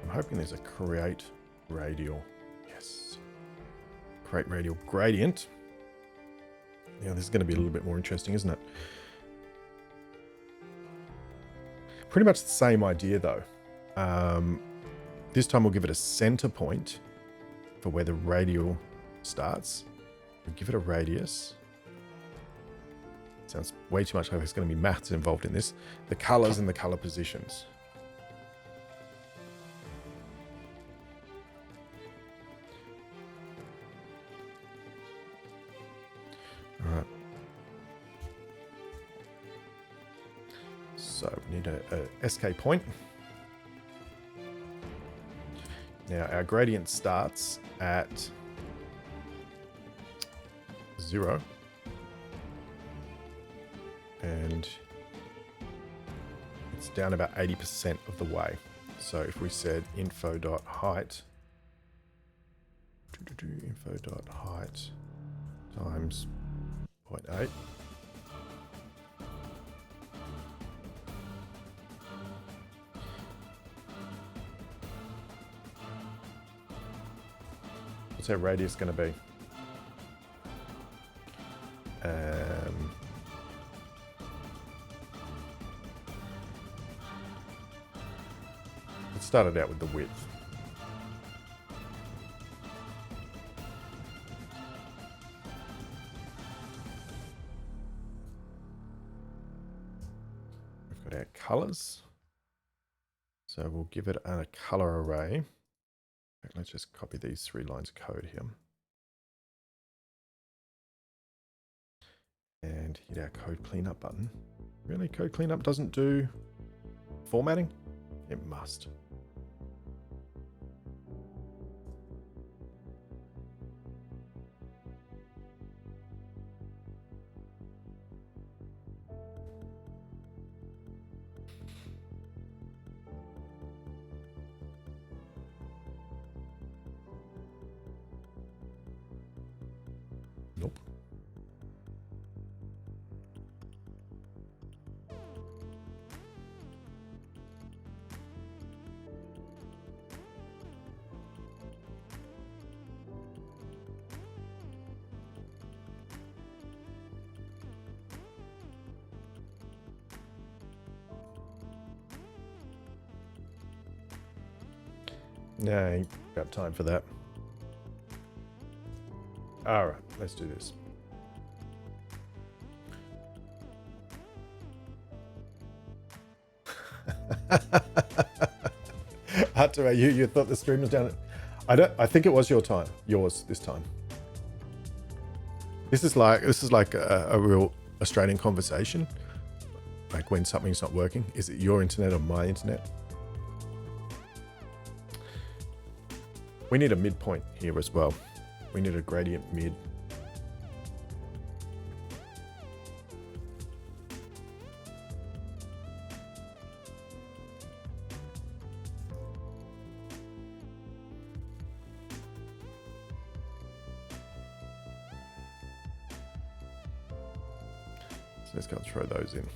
Speaker 1: I'm hoping there's a create radial. Yes. Create radial gradient. Yeah, this is going to be a little bit more interesting, isn't it? Pretty much the same idea though. This time we'll give it a center point for where the radial starts. We give it a radius. Sounds way too much like there's going to be maths involved in this. The colors and the color positions. All right. So we need a SK point. Now our gradient starts at 0. And it's down about 80% of the way. So if we said info.height, info.height times 0.8. What's our radius going to be? Let's start it out with the width. We've got our colors. So we'll give it a color array. Let's just copy these 3 lines of code here. And hit our code cleanup button. Really? Code cleanup doesn't do formatting? It must. Nope. No, I ain't got time for that. All right, let's do this. Arturo, you thought the stream was down. I think it was yours this time. This is like a real Australian conversation. Like when something's not working, is it your internet or my internet? We need a midpoint here as well. We need a gradient mid. So let's go and throw those in.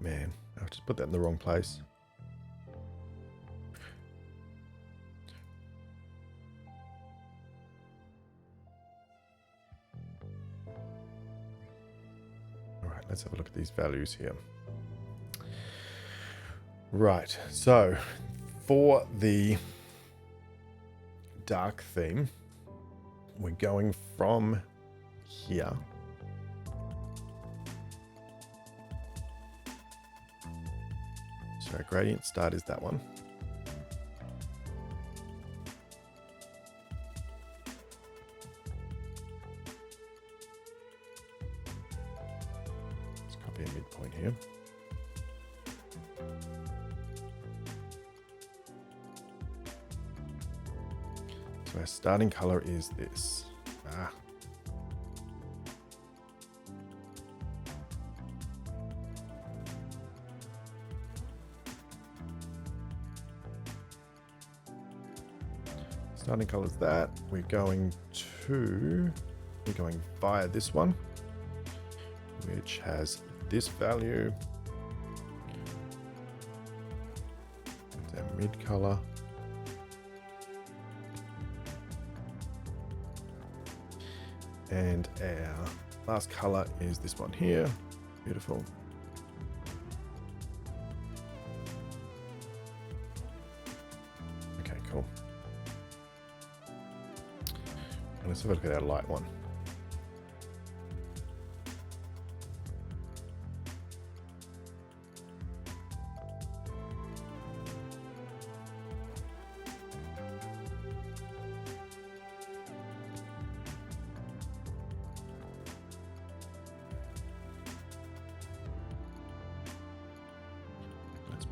Speaker 1: Man, I've just put that in the wrong place. All right, let's have a look at these values here. Right, so for the dark theme, we're going from here. So our gradient start is that one. Let's copy a midpoint here. So our starting color is this. Starting color is that. We're going via this one. which has this value. It's our mid color. And our last color is this one here. Beautiful. Okay, cool. And let's have a look at our light one.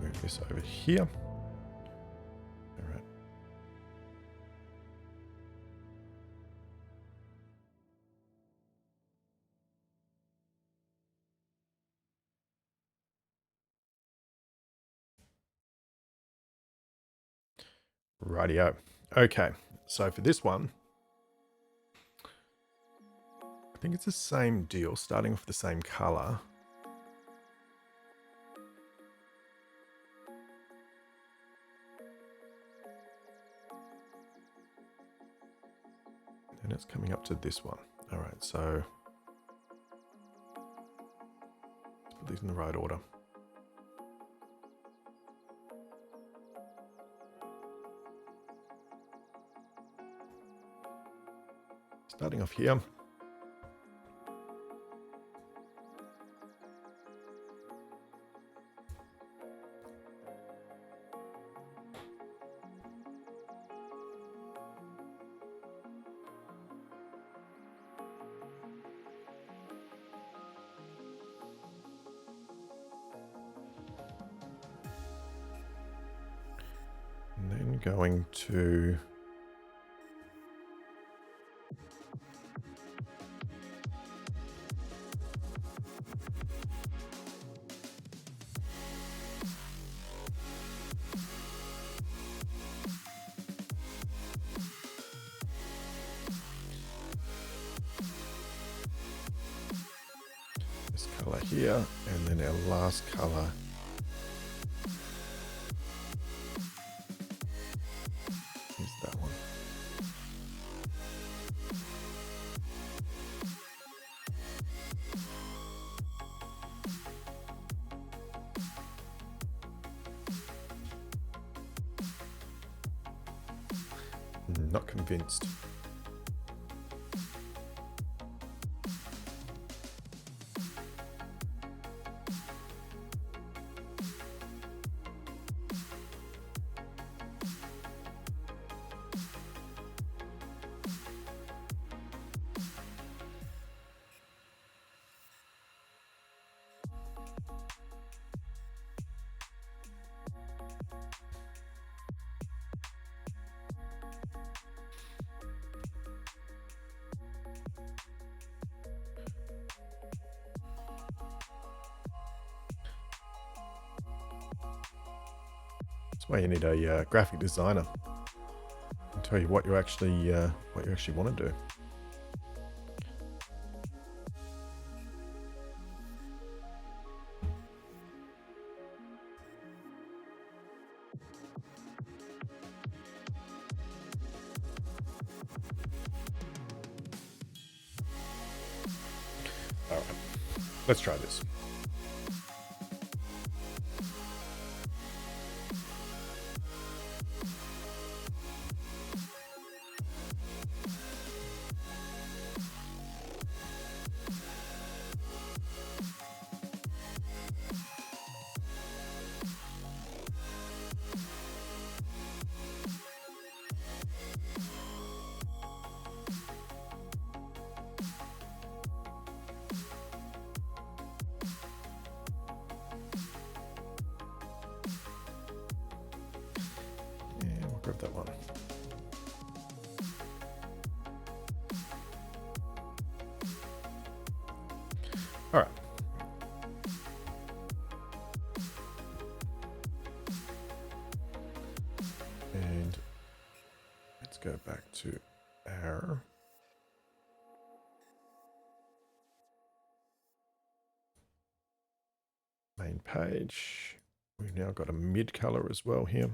Speaker 1: Move this over here. All right. Rightio. Okay, so for this one, I think it's the same deal, starting off the same color. And it's coming up to this one. All right, so let's put these in the right order. Starting off here. And then going to this color here, and then our last color is that one. Not convinced. That's why you need a graphic designer to tell you what you actually want to do. All right, let's try this. Grab that one. All right. And let's go back to our page. We've now got a mid color as well here.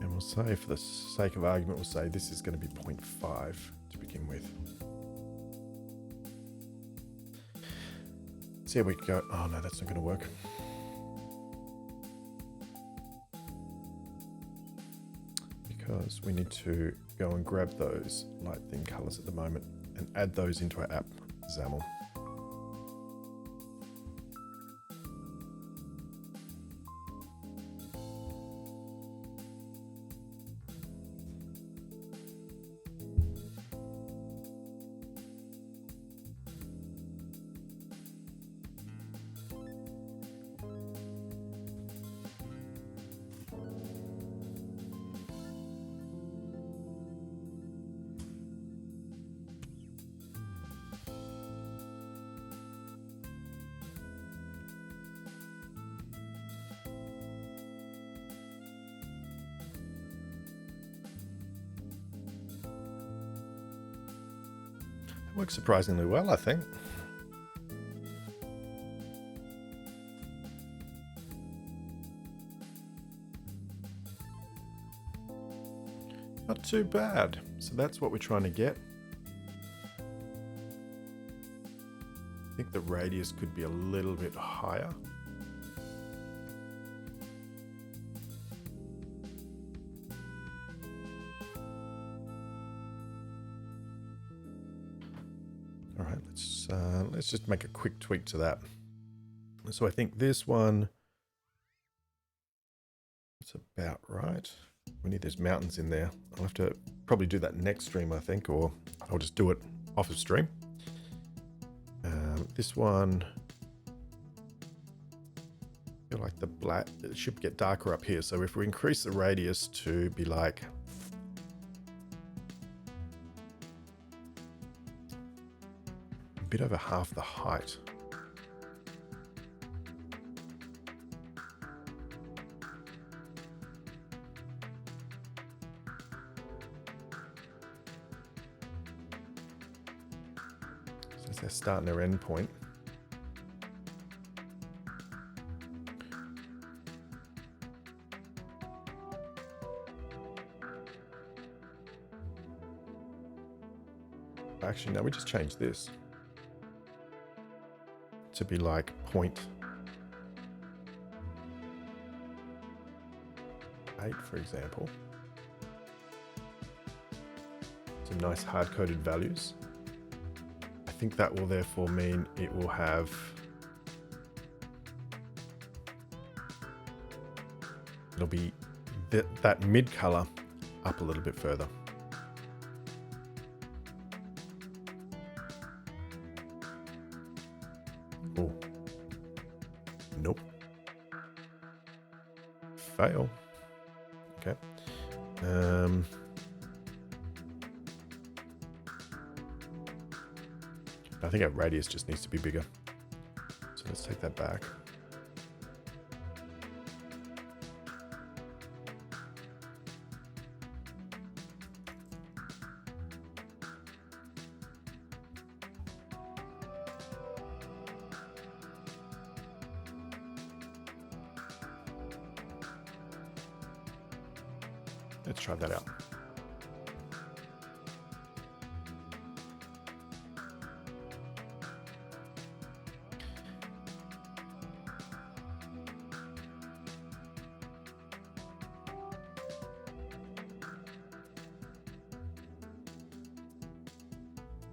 Speaker 1: And we'll say, for the sake of argument, we'll say this is going to be 0.5 to begin with. See how we go. Oh no, that's not going to work. Because we need to go and grab those light thin colors at the moment and add those into our app, XAML. Works surprisingly well, I think. Not too bad. So that's what we're trying to get. I think the radius could be a little bit higher. All right, let's just make a quick tweak to that. So I think this one, it's about right. We need those mountains in there. I'll have to probably do that next stream, I think, or I'll just do it off of stream. This one, I feel like the black, it should get darker up here. So if we increase the radius to be like, a bit over half the height. So that's their start and their end point. Actually, no, we just changed this to be like 0.8, for example. Some nice hard-coded values. I think that will therefore mean it will have it'll be that mid color up a little bit further. Oh, nope. Fail. Okay. I think our radius just needs to be bigger. So let's take that back. Let's try that out.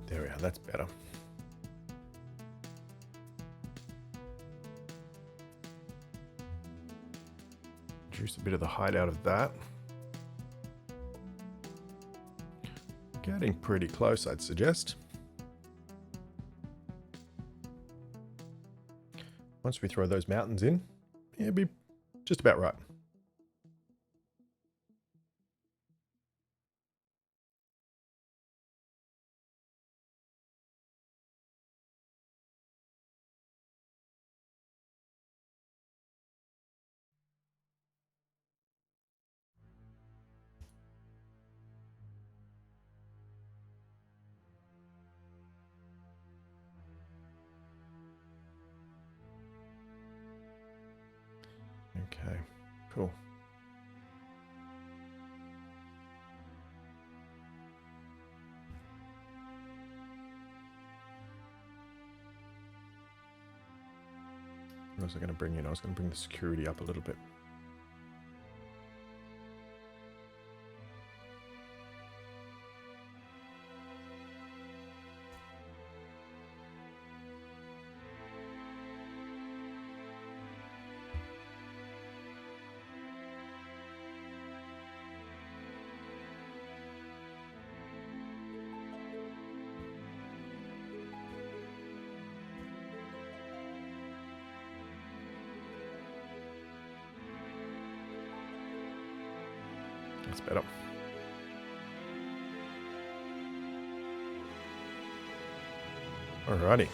Speaker 1: There we are, that's better. Reduce a bit of the height out of that. Getting pretty close, I'd suggest. Once we throw those mountains in, it'll be just about right. Cool. What was I going to bring in? I was going to bring the security up a little bit. That's better. Alrighty.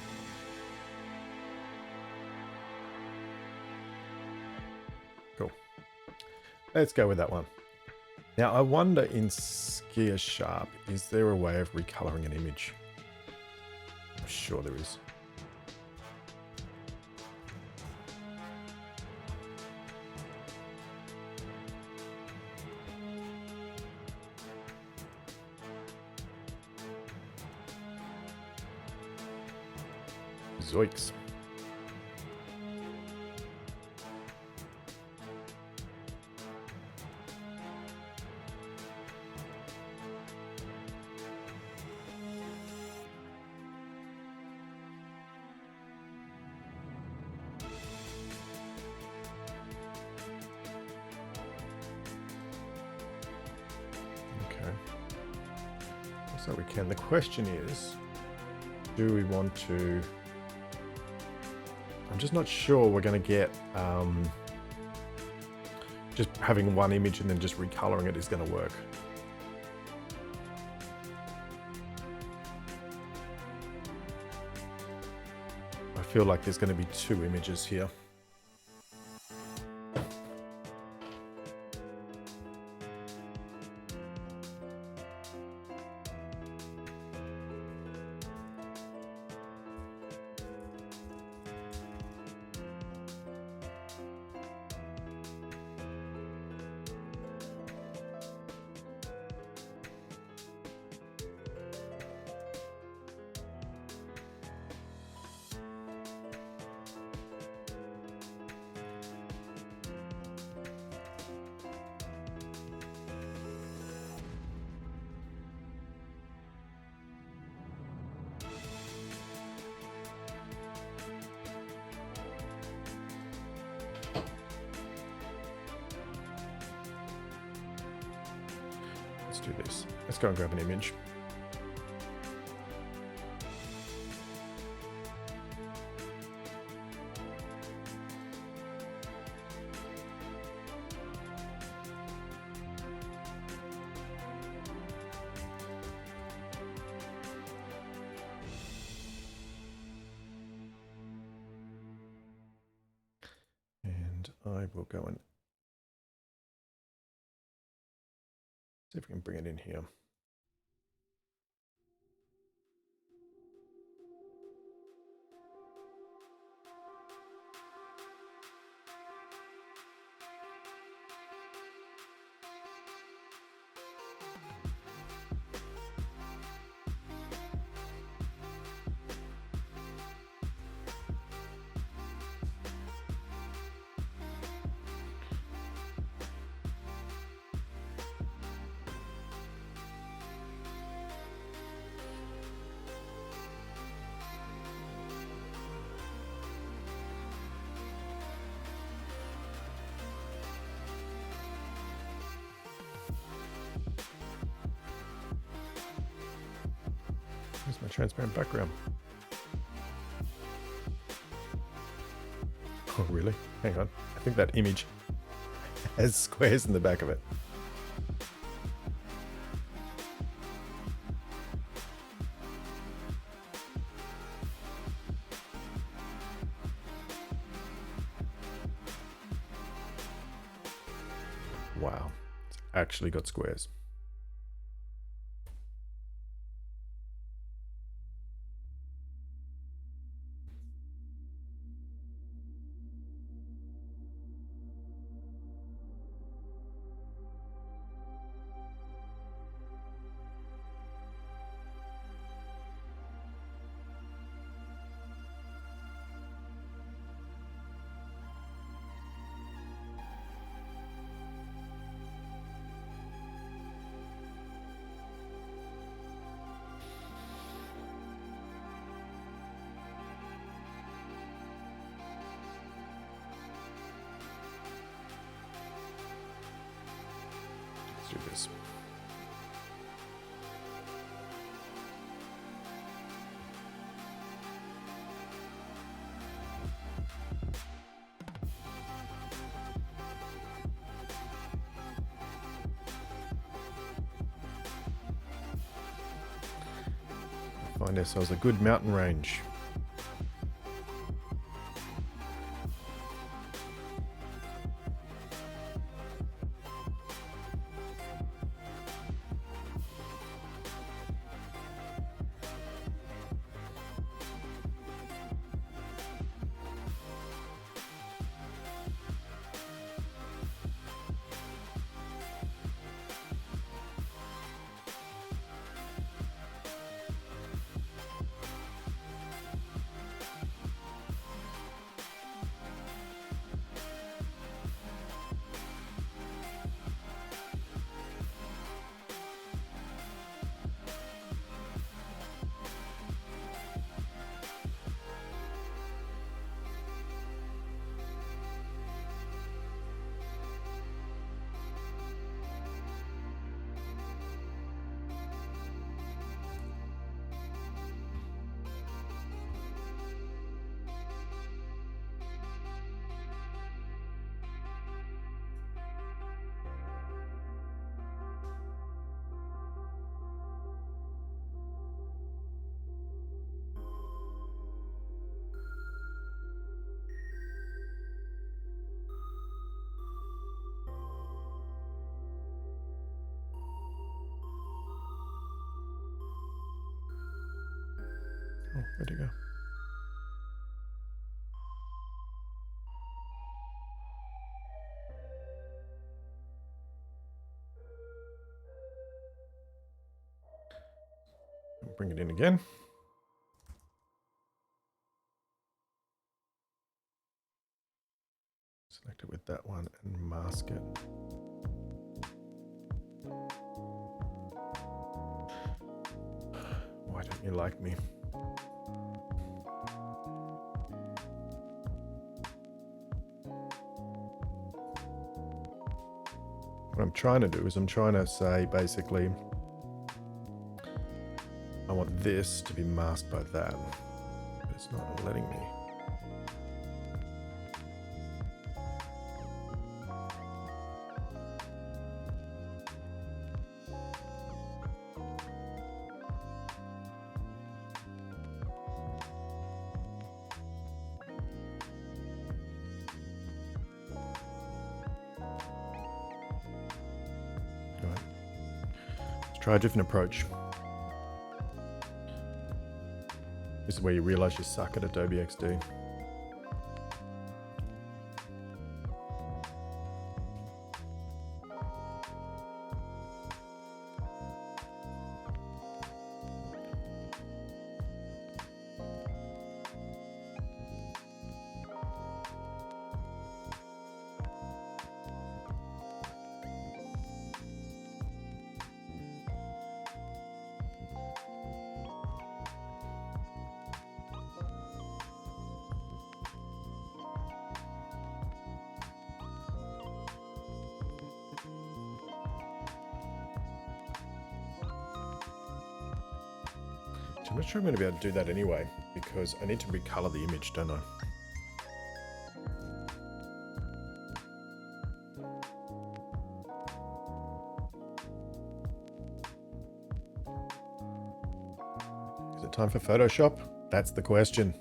Speaker 1: Cool. Let's go with that one. Now, I wonder in Skier Sharp, is there a way of recoloring an image? I'm sure there is. Zoiks. Okay. So we can. The question is, do we want to... I'm just not sure we're going to get just having one image and then just recoloring it is going to work. I feel like there's going to be two images here. Let's do this. Let's go and grab an image. And I will go and see if we can bring it in here. Here's my transparent background. Oh, really? Hang on. I think that image has squares in the back of it. Wow. It's actually got squares. do this. Find ourselves a good mountain range. Oh, where'd it go? Bring it in again. Select it with that one and mask it. Why don't you like me? What I'm trying to do is I'm trying to say basically I want this to be masked by that, but it's not letting me. All right. Let's try a different approach. This is where you realize you suck at Adobe XD. I'm not sure I'm going to be able to do that anyway, because I need to recolor the image, don't I? Is it time for Photoshop? That's the question.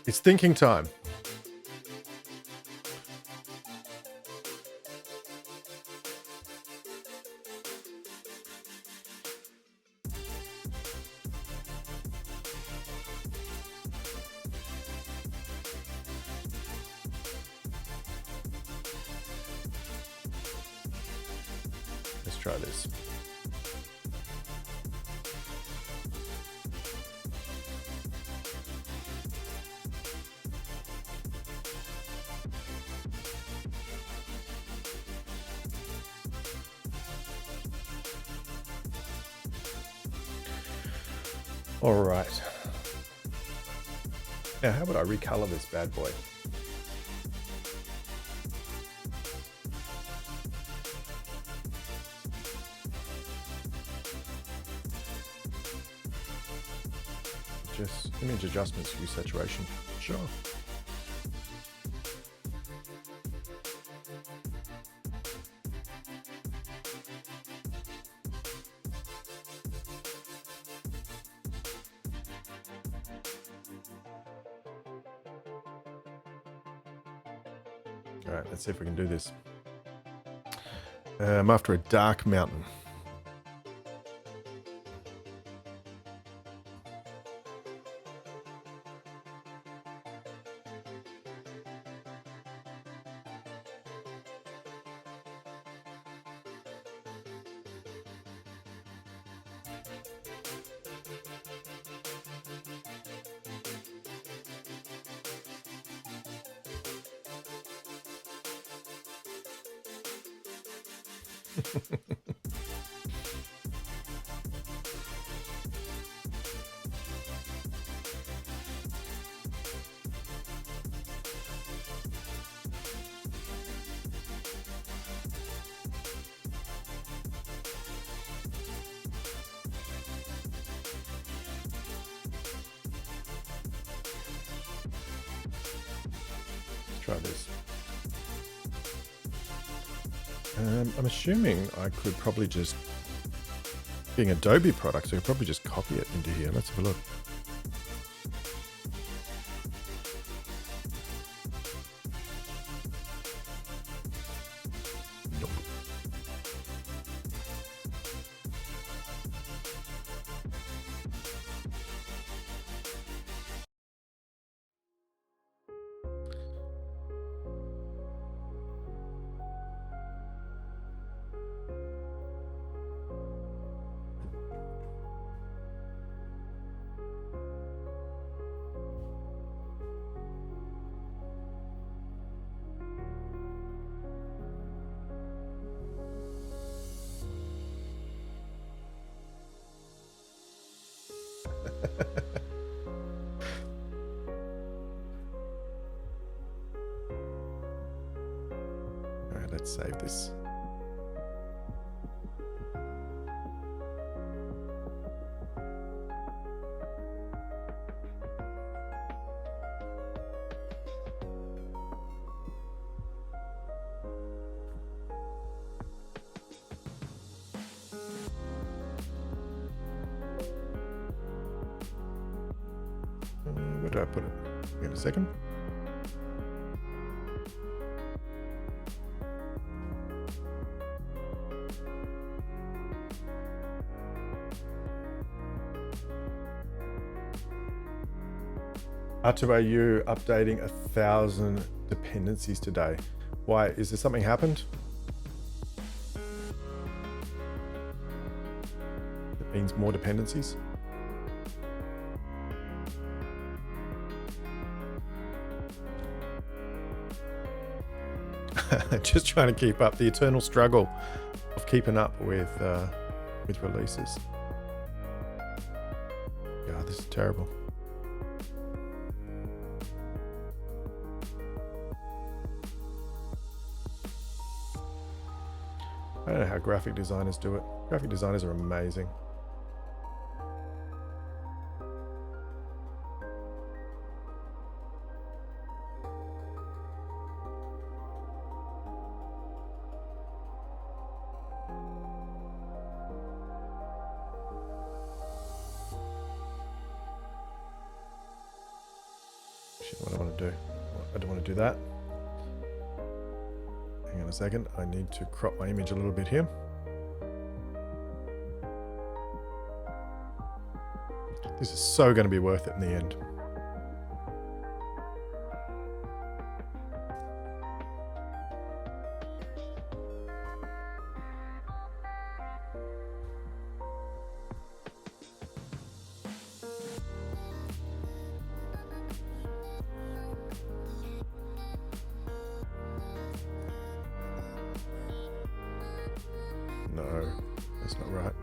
Speaker 1: It's thinking time. Let's try this. All right. Now, how about I recolor this bad boy? Just image adjustments, resaturation. Sure. All right, let's see if we can do this. I'm after a dark mountain. Try this. I'm assuming I could probably just, being Adobe products, I could probably just copy it into here. Let's have a look. Nope. All right, let's save this. Where do I put it? In a second. R2AU updating 1,000 dependencies today. Why? Is there something happened? It means more dependencies? Just trying to keep up, the eternal struggle of keeping up with releases. God, this is terrible. I don't know how graphic designers do it. Graphic designers are amazing. Actually, what I want to do, I don't want to do that. Hang on a second. I need to crop my image a little bit here. This is so going to be worth it in the end. No, that's not right.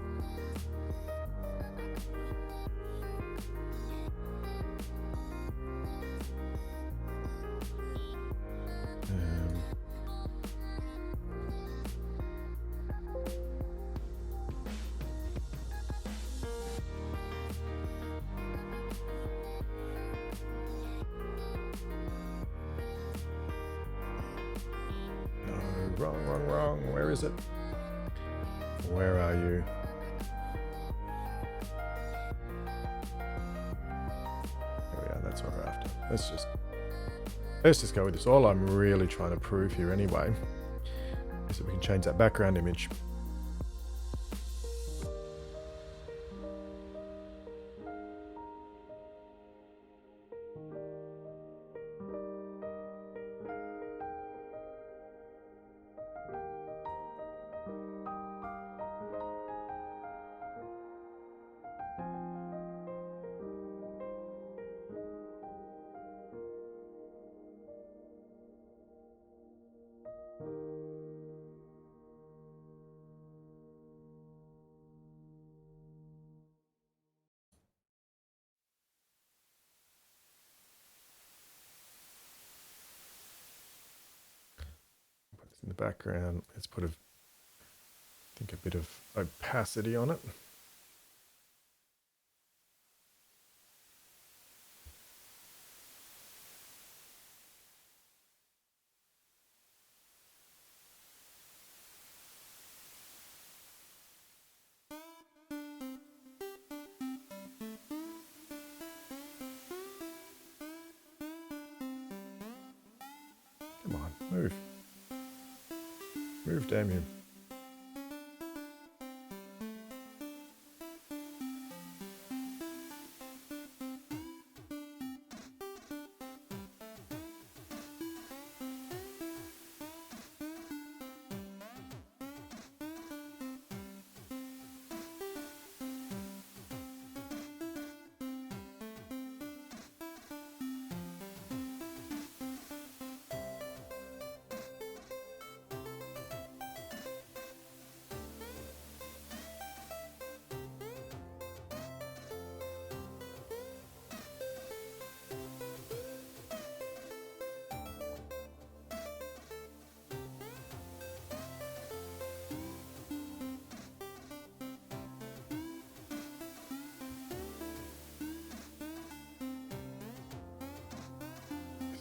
Speaker 1: No, wrong. Where is it? Where are you? There we are, that's what we're after. Let's just go with this. All I'm really trying to prove here anyway is that we can change that background image. Put this in the background. Let's put a bit of opacity on it. Come on, move. Move, damn you.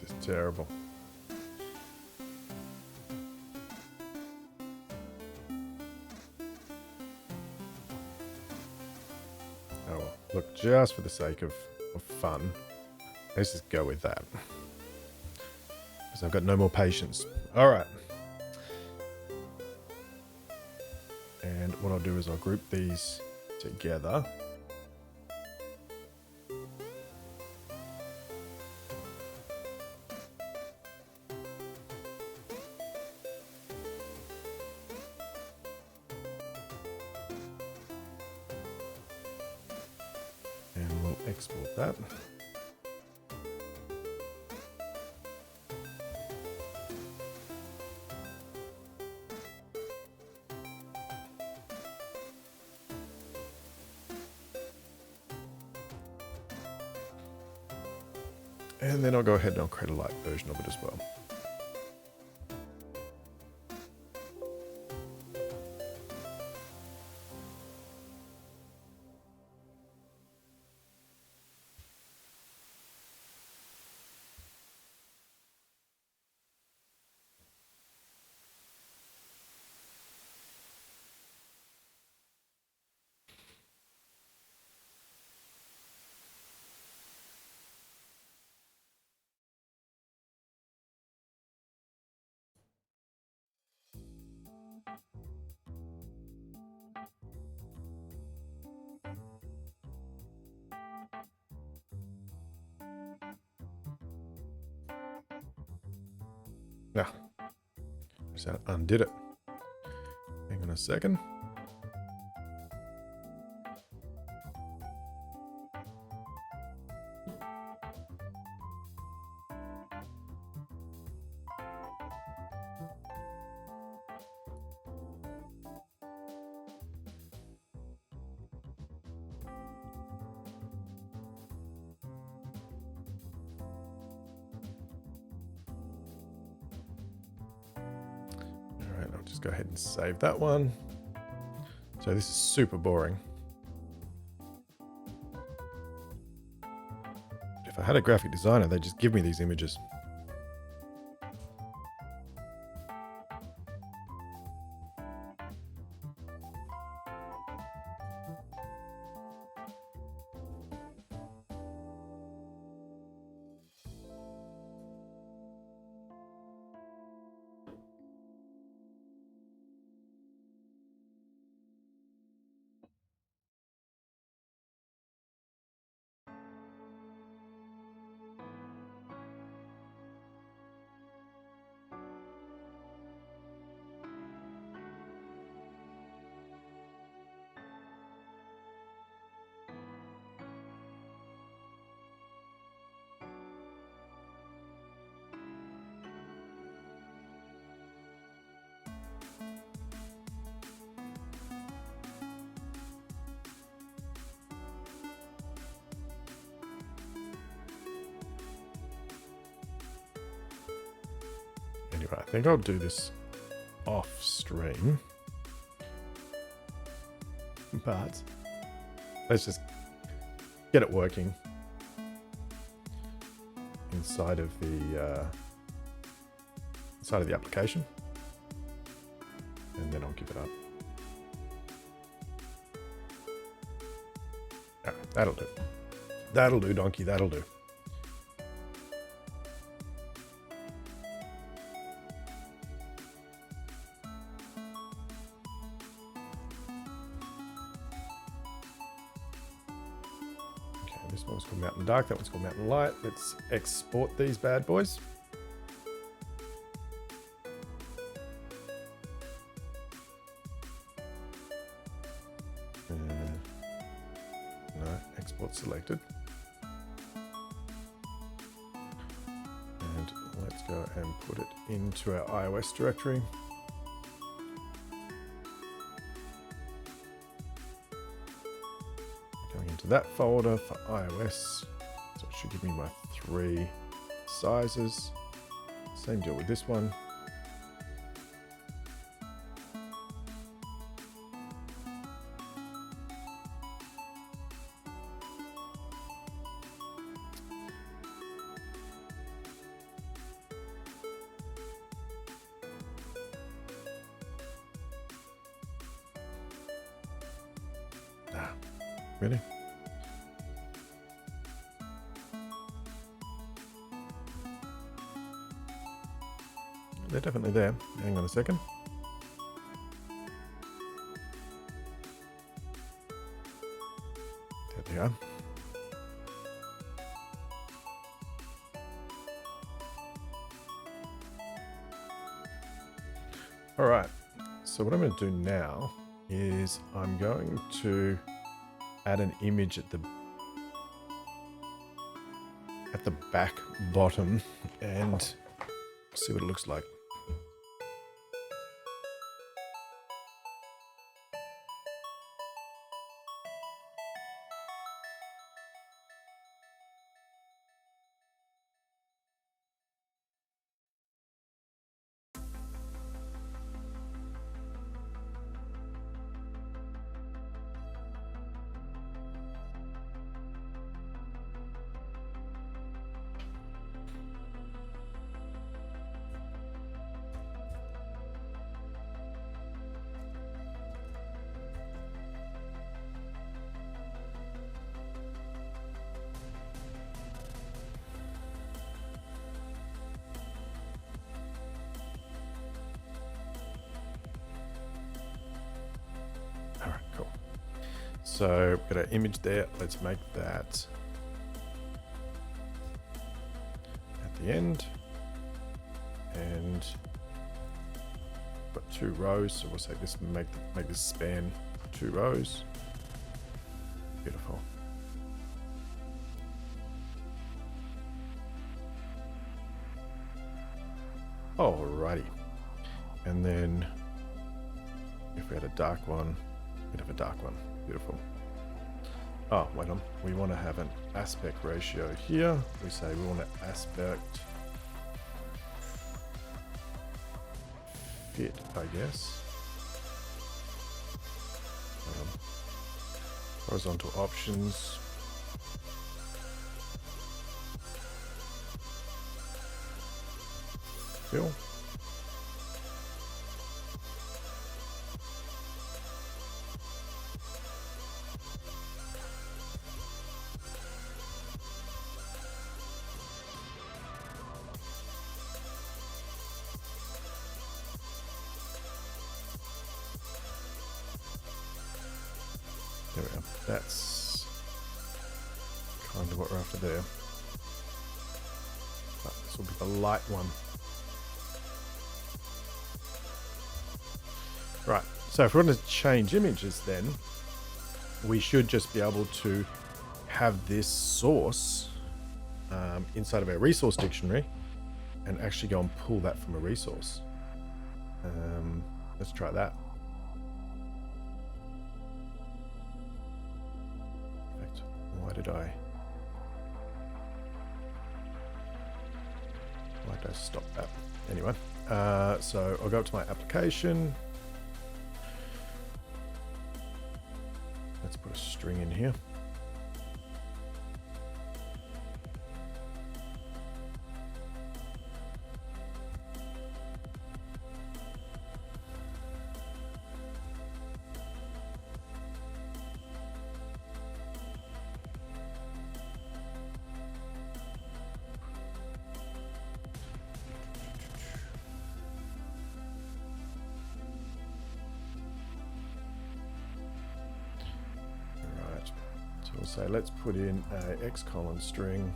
Speaker 1: This is terrible. Oh well, look, just for the sake of fun, let's just go with that. Because I've got no more patience. All right. And what I'll do is I'll group these together. And we'll export that. And then I'll go ahead and I'll create a light version of it as well. Yeah. Just undid it. Hang on a second. I'll just go ahead and save that one. So this is super boring. If I had a graphic designer, they'd just give me these images. Anyway, I think I'll do this off stream. But let's just get it working inside of the application, and then I'll give it up. Yeah, that'll do. That'll do, donkey. That'll do. This one's called Mountain Dark, that one's called Mountain Light. Let's export these bad boys. No, export selected. And let's go and put it into our iOS directory. Into that folder for iOS, so it should give me my 3 sizes. Same deal with this one. Really? They're definitely there. Hang on a second. There they are. All right. So what I'm going to do now is I'm going to add an image at the back bottom and see what it looks like. All right, cool. So got our image there. Let's make that at the end. and got 2 rows, so we'll say this make this span 2 rows. Beautiful. Alrighty, and then if we had a dark one, we'd have a dark one. Beautiful. Oh, wait on. We want to have an aspect ratio here. We say we want to aspect fit, I guess. Horizontal options. Fill. There we go. That's kind of what we're after there. But this will be the light one. Right, so if we want to change images, then we should just be able to have this source inside of our resource dictionary and actually go and pull that from a resource. Let's try that. Perfect. Why did I stop that? Anyway, so I'll go up to my application. Let's put a string in here. We'll say let's put in a x:" string.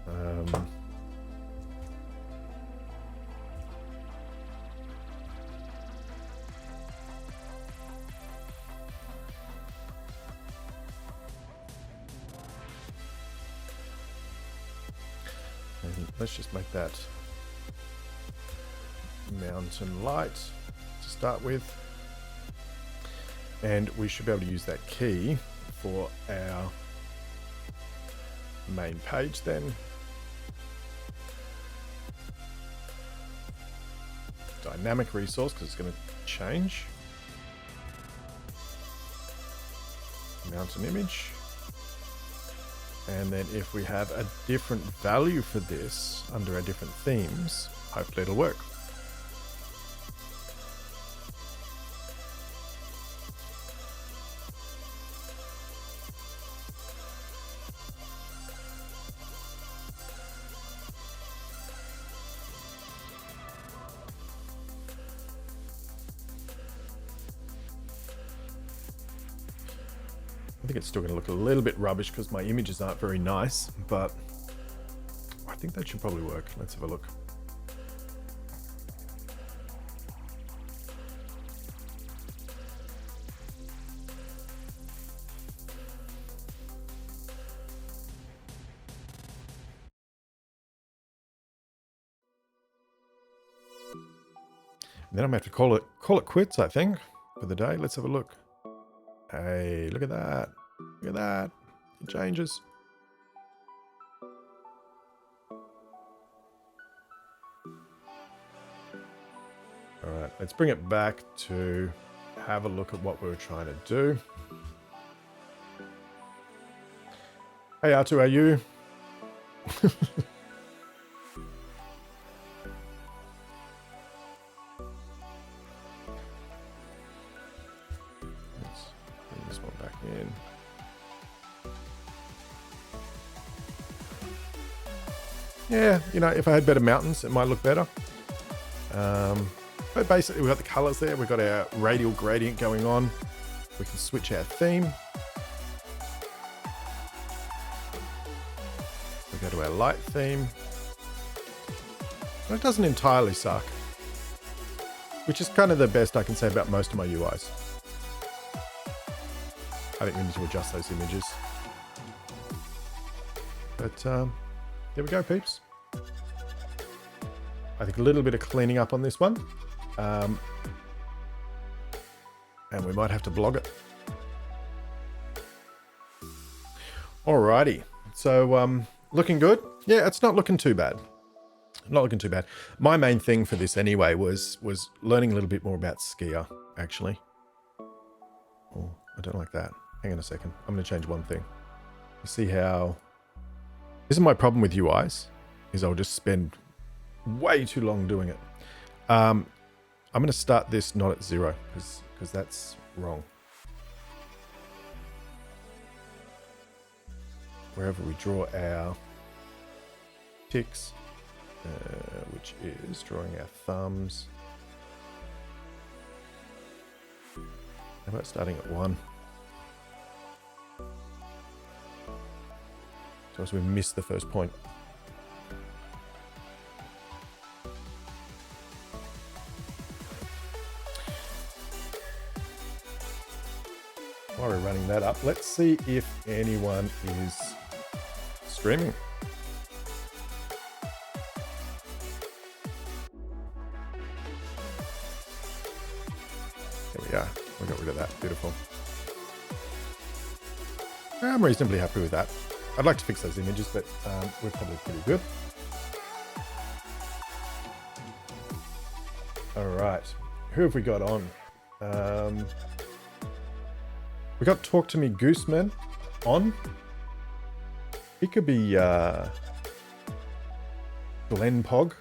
Speaker 1: And let's just make that mountain light to start with. And we should be able to use that key for our main page then. Dynamic resource, because it's going to change. Mountain image. And then if we have a different value for this under our different themes, hopefully it'll work. I think it's still going to look a little bit rubbish because my images aren't very nice, but I think that should probably work. Let's have a look. And then I'm going to have to call it quits, I think, for the day. Let's have a look. Hey, look at that. Look at that. It changes. All right, let's bring it back to have a look at what we were trying to do. Hey, R2, are you? Yeah, you know, if I had better mountains, it might look better. But basically, we've got the colors there. We've got our radial gradient going on. We can switch our theme. We go to our light theme. But it doesn't entirely suck, which is kind of the best I can say about most of my UIs. I think we need to adjust those images. But there we go, peeps. I think a little bit of cleaning up on this one. And we might have to blog it. Alrighty. So looking good. Yeah, it's not looking too bad. Not looking too bad. My main thing for this anyway was learning a little bit more about Skier, actually. Oh, I don't like that. Hang on a second. I'm going to change one thing. You see how... This is my problem with UIs, is I'll just spend way too long doing it. I'm going to start this not at 0, because that's wrong. Wherever we draw our ticks, which is drawing our thumbs. How about starting at 1? So as we miss the first point. While we're running that up, let's see if anyone is streaming. There we are. We got rid of that. Beautiful. I'm reasonably happy with that. I'd like to fix those images, but we're probably pretty good. All right. Who have we got on? We got Talk to Me Gooseman on. He could be Glenn Pog.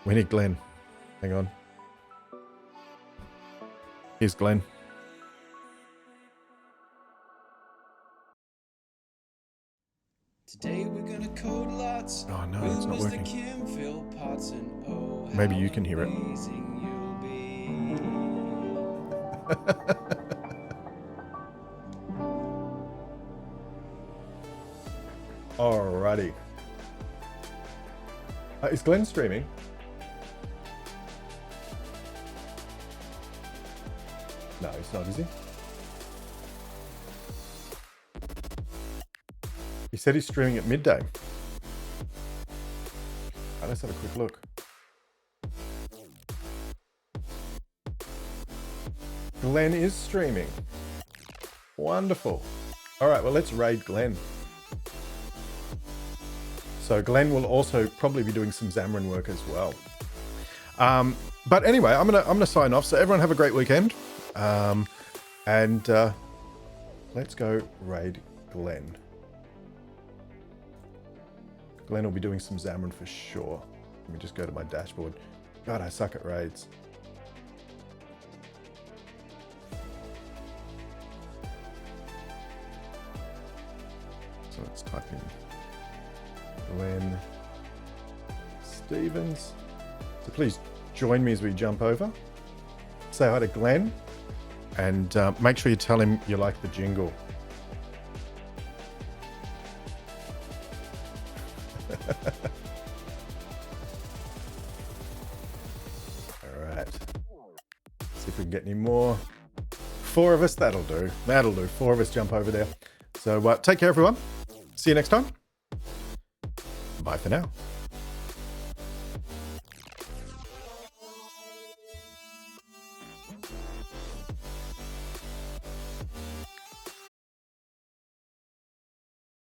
Speaker 1: We need Glenn. Hang on. Here's Glenn.
Speaker 2: Today we're gonna code lots.
Speaker 1: Oh no, it's not working. Maybe you can hear it. Alrighty. Is Glenn streaming? No, he's not, is he? He said he's streaming at midday. Right, let's have a quick look. Glenn is streaming. Wonderful. All right, well, let's raid Glenn. So Glenn will also probably be doing some Xamarin work as well. But anyway, I'm gonna sign off. So everyone have a great weekend. Let's go raid Glenn. Glenn will be doing some Xamarin for sure. Let me just go to my dashboard. God, I suck at raids. So let's type in Glenn Stevens. So please join me as we jump over. Say hi to Glenn and make sure you tell him you like the jingle. All right. See if we can get any more. 4 of us, that'll do. That'll do. 4 of us jump over there. So take care, everyone. See you next time. Bye for now.